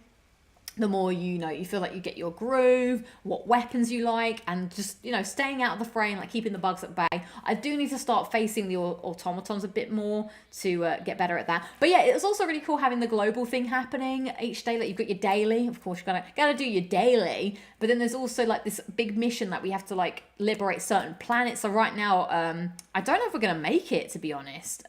S1: the more you feel like you get your groove, what weapons you like, and just, staying out of the fray and like keeping the bugs at bay. I do need to start facing the automatons a bit more to get better at that. But yeah, it was also really cool having the global thing happening each day. Like, you've got your daily, of course, you gotta do your daily, but then there's also like this big mission that we have to like liberate certain planets. So right now, I don't know if we're gonna make it, to be honest.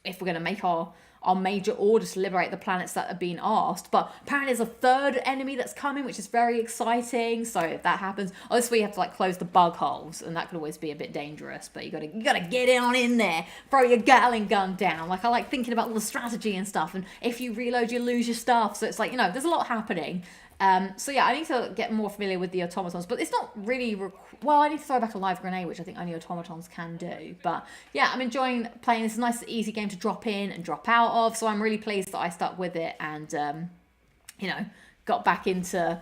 S1: If we're gonna make our major order to liberate the planets that are being asked, but apparently there's a third enemy that's coming, which is very exciting. So if that happens, obviously you have to like close the bug holes, and that could always be a bit dangerous, but you gotta get on in there, throw your Gatling gun down. Like, I like thinking about all the strategy and stuff, and if you reload, you lose your stuff. So it's like, there's a lot happening. So yeah, I need to get more familiar with the automatons, but it's not really, I need to throw back a live grenade, which I think only automatons can do. But yeah, I'm enjoying playing. It's a nice, easy game to drop in and drop out of, so I'm really pleased that I stuck with it and, got back into,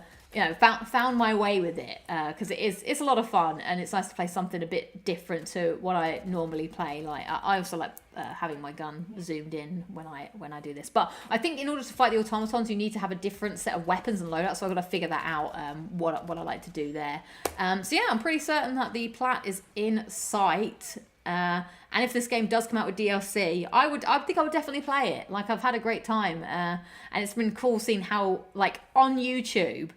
S1: found my way with it, because it's a lot of fun, and it's nice to play something a bit different to what I normally play. Like, I also like having my gun zoomed in when I do this. But I think in order to fight the automatons, you need to have a different set of weapons and loadouts, so I've got to figure that out, what I like to do there. So yeah, I'm pretty certain that the plat is in sight. And if this game does come out with DLC, I think I would definitely play it. Like, I've had a great time, and it's been cool seeing how, like, on YouTube,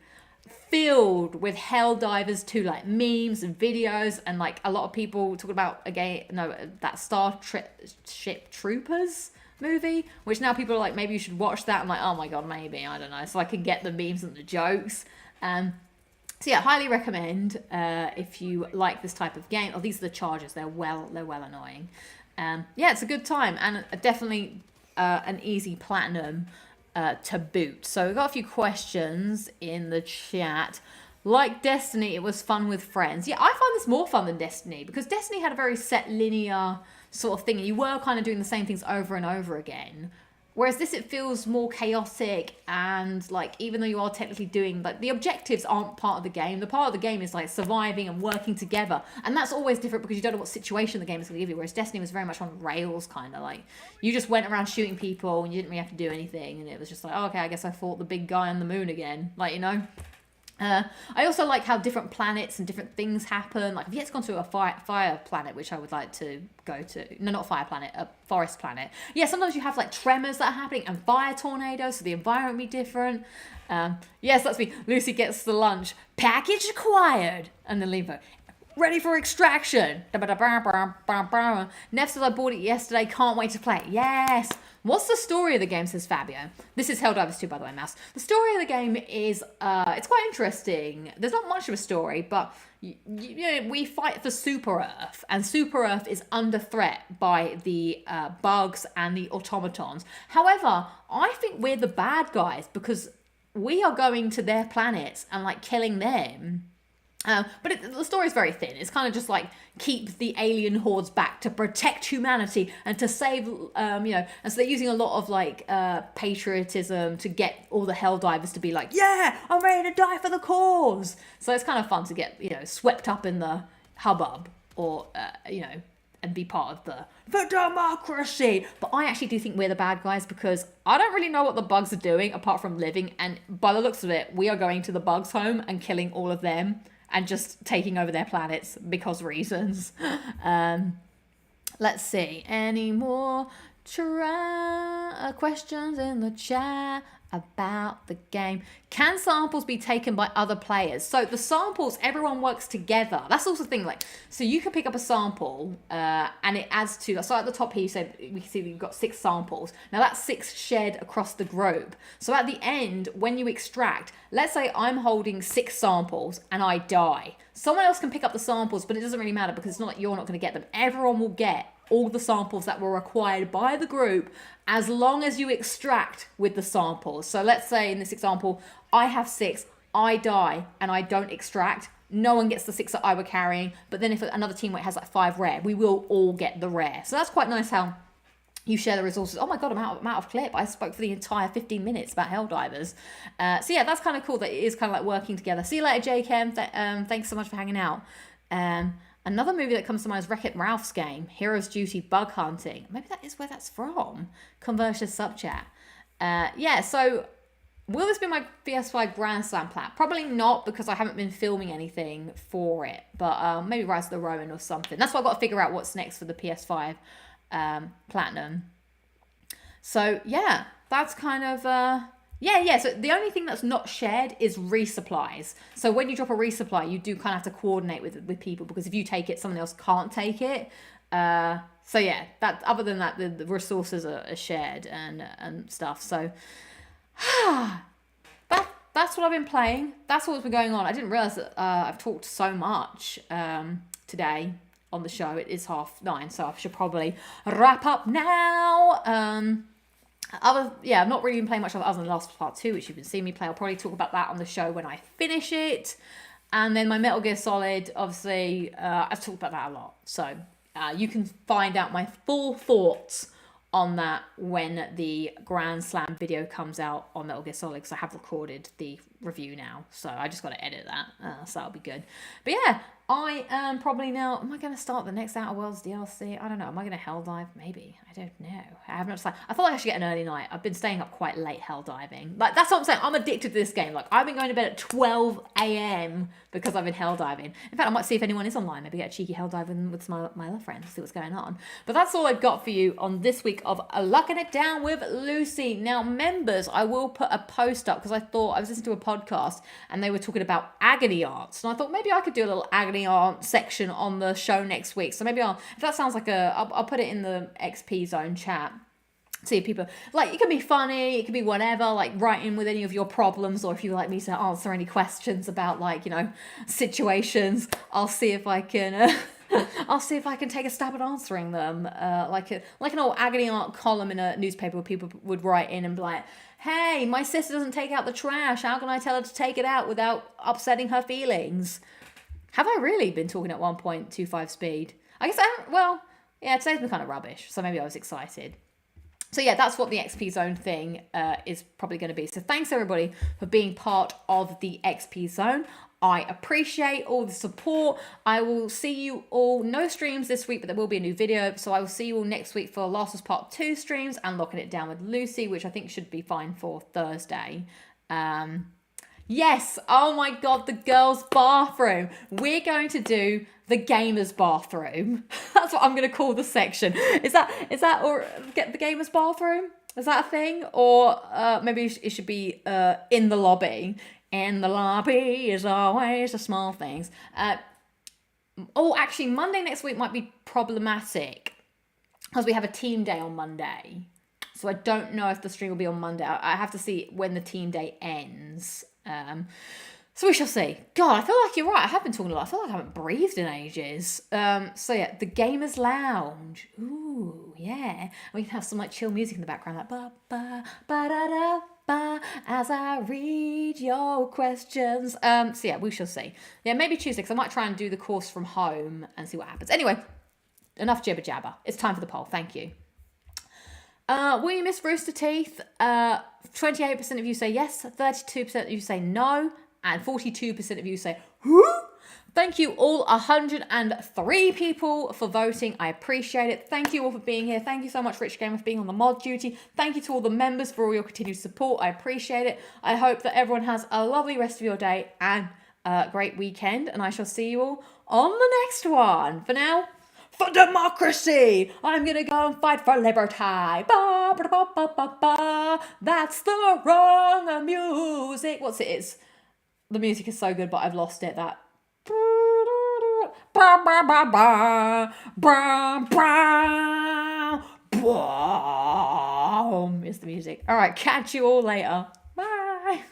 S1: filled with Helldivers 2 like memes and videos, and like a lot of people talk about that Starship Troopers movie, which now people are like, maybe you should watch that. I'm like, oh my god, maybe, I don't know, so I can get the memes and the jokes. So yeah, highly recommend if you like this type of game. Oh, these are the charges. They're well annoying. Yeah, it's a good time, and definitely an easy platinum to boot. So we've got a few questions in the chat. Like Destiny, it was fun with friends. Yeah, I find this more fun than Destiny, because Destiny had a very set linear sort of thing. You were kind of doing the same things over and over again. Whereas this, it feels more chaotic, and like, even though you are technically doing, like, the objectives aren't part of the game. The part of the game is like surviving and working together, and that's always different because you don't know what situation the game is going to give you. Whereas Destiny was very much on rails, kind of like you just went around shooting people and you didn't really have to do anything, and it was just like, oh, okay, I guess I fought the big guy on the moon again, like, I also like how different planets and different things happen. Like, I've yet to go to a fire planet, which I would like to go to. No, not fire planet, a forest planet. Yeah, sometimes you have like tremors that are happening and fire tornadoes, so the environment will be different. Yes, that's me. Lucy gets the lunch. Package acquired. And then Levo, ready for extraction. Nev says, I bought it yesterday. Can't wait to play it. Yes. What's the story of the game, says Fabio. This is Helldivers 2, by the way, Mouse. The story of the game is, it's quite interesting. There's not much of a story, but we fight for Super Earth, and Super Earth is under threat by the bugs and the automatons. However, I think we're the bad guys because we are going to their planets and like killing them. But the story is very thin. It's kind of just like keep the alien hordes back to protect humanity and to save, and so they're using a lot of like patriotism to get all the Helldivers to be like, yeah, I'm ready to die for the cause. So it's kind of fun to get, swept up in the hubbub or, and be part of the democracy. But I actually do think we're the bad guys because I don't really know what the bugs are doing apart from living. And by the looks of it, we are going to the bugs' home and killing all of them and just taking over their planets because reasons. Let's see. Any more questions in the chat about the game? Can samples be taken by other players? So the samples, everyone works together. That's also the thing. Like, so you can pick up a sample and it adds to. So at the top here, you said we can see we've got 6 samples. Now that's 6 shared across the group. So at the end, when you extract, let's say I'm holding 6 samples and I die. Someone else can pick up the samples, but it doesn't really matter because it's not like you're not going to get them. Everyone will get all the samples that were acquired by the group as long as you extract with the samples. So let's say in this example, I have 6, I die, and I don't extract. No one gets the 6 that I were carrying. But then if another teammate has like 5 rare, we will all get the rare. So that's quite nice how you share the resources. Oh my god, I'm out of clip. I spoke for the entire 15 minutes about Helldivers. So yeah, that's kind of cool that it is kind of like working together. See you later, J-Chem. Thanks so much for hanging out. Another movie that comes to mind is Wreck-It Ralph's game, Hero's Duty Bug Hunting. Maybe that is where that's from. Conversion sub chat. Yeah, so will this be my PS5 Grand Slam plat? Probably not, because I haven't been filming anything for it. But maybe Rise of the Roman or something. That's why I've got to figure out what's next for the PS5 Platinum. So, yeah, that's kind of... Yeah. So the only thing that's not shared is resupplies. So when you drop a resupply, you do kind of have to coordinate with people, because if you take it, someone else can't take it. So yeah, that other than that, the resources are shared and stuff. So that's what I've been playing. That's what's been going on. I didn't realize that I've talked so much today on the show. It is 9:30, so I should probably wrap up now. I've not really been playing much other than Last Part 2, which you've been seeing me play. I'll probably talk about that on the show when I finish it. And then my Metal Gear Solid, obviously, I've talked about that a lot. So you can find out my full thoughts on that when the Grand Slam video comes out on Metal Gear Solid, because I have recorded the review now. So I just got to edit that, so that'll be good. But yeah, I am probably now... Am I going to start the next Outer Worlds DLC? I don't know. Am I going to hell dive? Maybe. I don't know. I haven't decided. I feel like I should get an early night. I've been staying up quite late hell diving. Like, that's what I'm saying. I'm addicted to this game. Like, I've been going to bed at 12 a.m. because I've been hell diving. In fact, I might see if anyone is online. Maybe get a cheeky hell dive with my other friends, see what's going on. But that's all I've got for you on this week of Locking It Down with Lucy. Now, members, I will put a post up, because I thought I was listening to a podcast and they were talking about agony aunts. And I thought maybe I could do a little agony aunt section on the show next week. So maybe if that sounds like I'll put it in the XP Zone chat. See if people, like, it can be funny, it can be whatever, like, write in with any of your problems, or if you like me to answer any questions about, like, you know, situations, I'll see if I can, I'll see if I can take a stab at answering them. Like an old agony aunt column in a newspaper where people would write in and be like, hey, my sister doesn't take out the trash, how can I tell her to take it out without upsetting her feelings? Have I really been talking at 1.25 speed? I guess yeah, today's been kind of rubbish, so maybe I was excited. So yeah, that's what the XP Zone thing is probably going to be. So thanks everybody for being part of the XP Zone. I appreciate all the support. I will see you all, no streams this week, but there will be a new video. So I will see you all next week for Last Was Part 2 streams and Locking It Down with Lucy, which I think should be fine for Thursday. Yes, oh my God, the girls' bathroom. We're going to do the gamers' bathroom. That's what I'm going to call the section. Is that or get the gamers' bathroom? Is that a thing? Or maybe it should be in the lobby. In the lobby is always the small things. Actually, Monday next week might be problematic because we have a team day on Monday. So I don't know if the stream will be on Monday. I have to see when the team day ends. So we shall see. God, I feel like you're right. I have been talking a lot. I feel like I haven't breathed in ages. So yeah, the Gamers Lounge. Ooh, yeah. We can have some like chill music in the background, like ba ba ba da da ba, as I read your questions. So yeah, we shall see. Yeah, maybe Tuesday, because I might try and do the course from home and see what happens. Anyway, enough jibber jabber. It's time for the poll. Thank you. Will you miss Rooster Teeth? 28% of you say yes, 32% of you say no, and 42% of you say who? Thank you all 103 people for voting. I appreciate it. Thank you all for being here. Thank you so much, Rich Gamer, for being on the mod duty. Thank you to all the members for all your continued support. I appreciate it. I hope that everyone has a lovely rest of your day and a great weekend, and I shall see you all on the next one. For now, for democracy, I'm gonna go and fight for liberty. Ba, ba, ba, ba, ba, ba. That's the wrong music. What's it is? The music is so good, but I've lost it. That. Ba, ba, ba, ba, ba, ba, boom is the music. All right, catch you all later. Bye.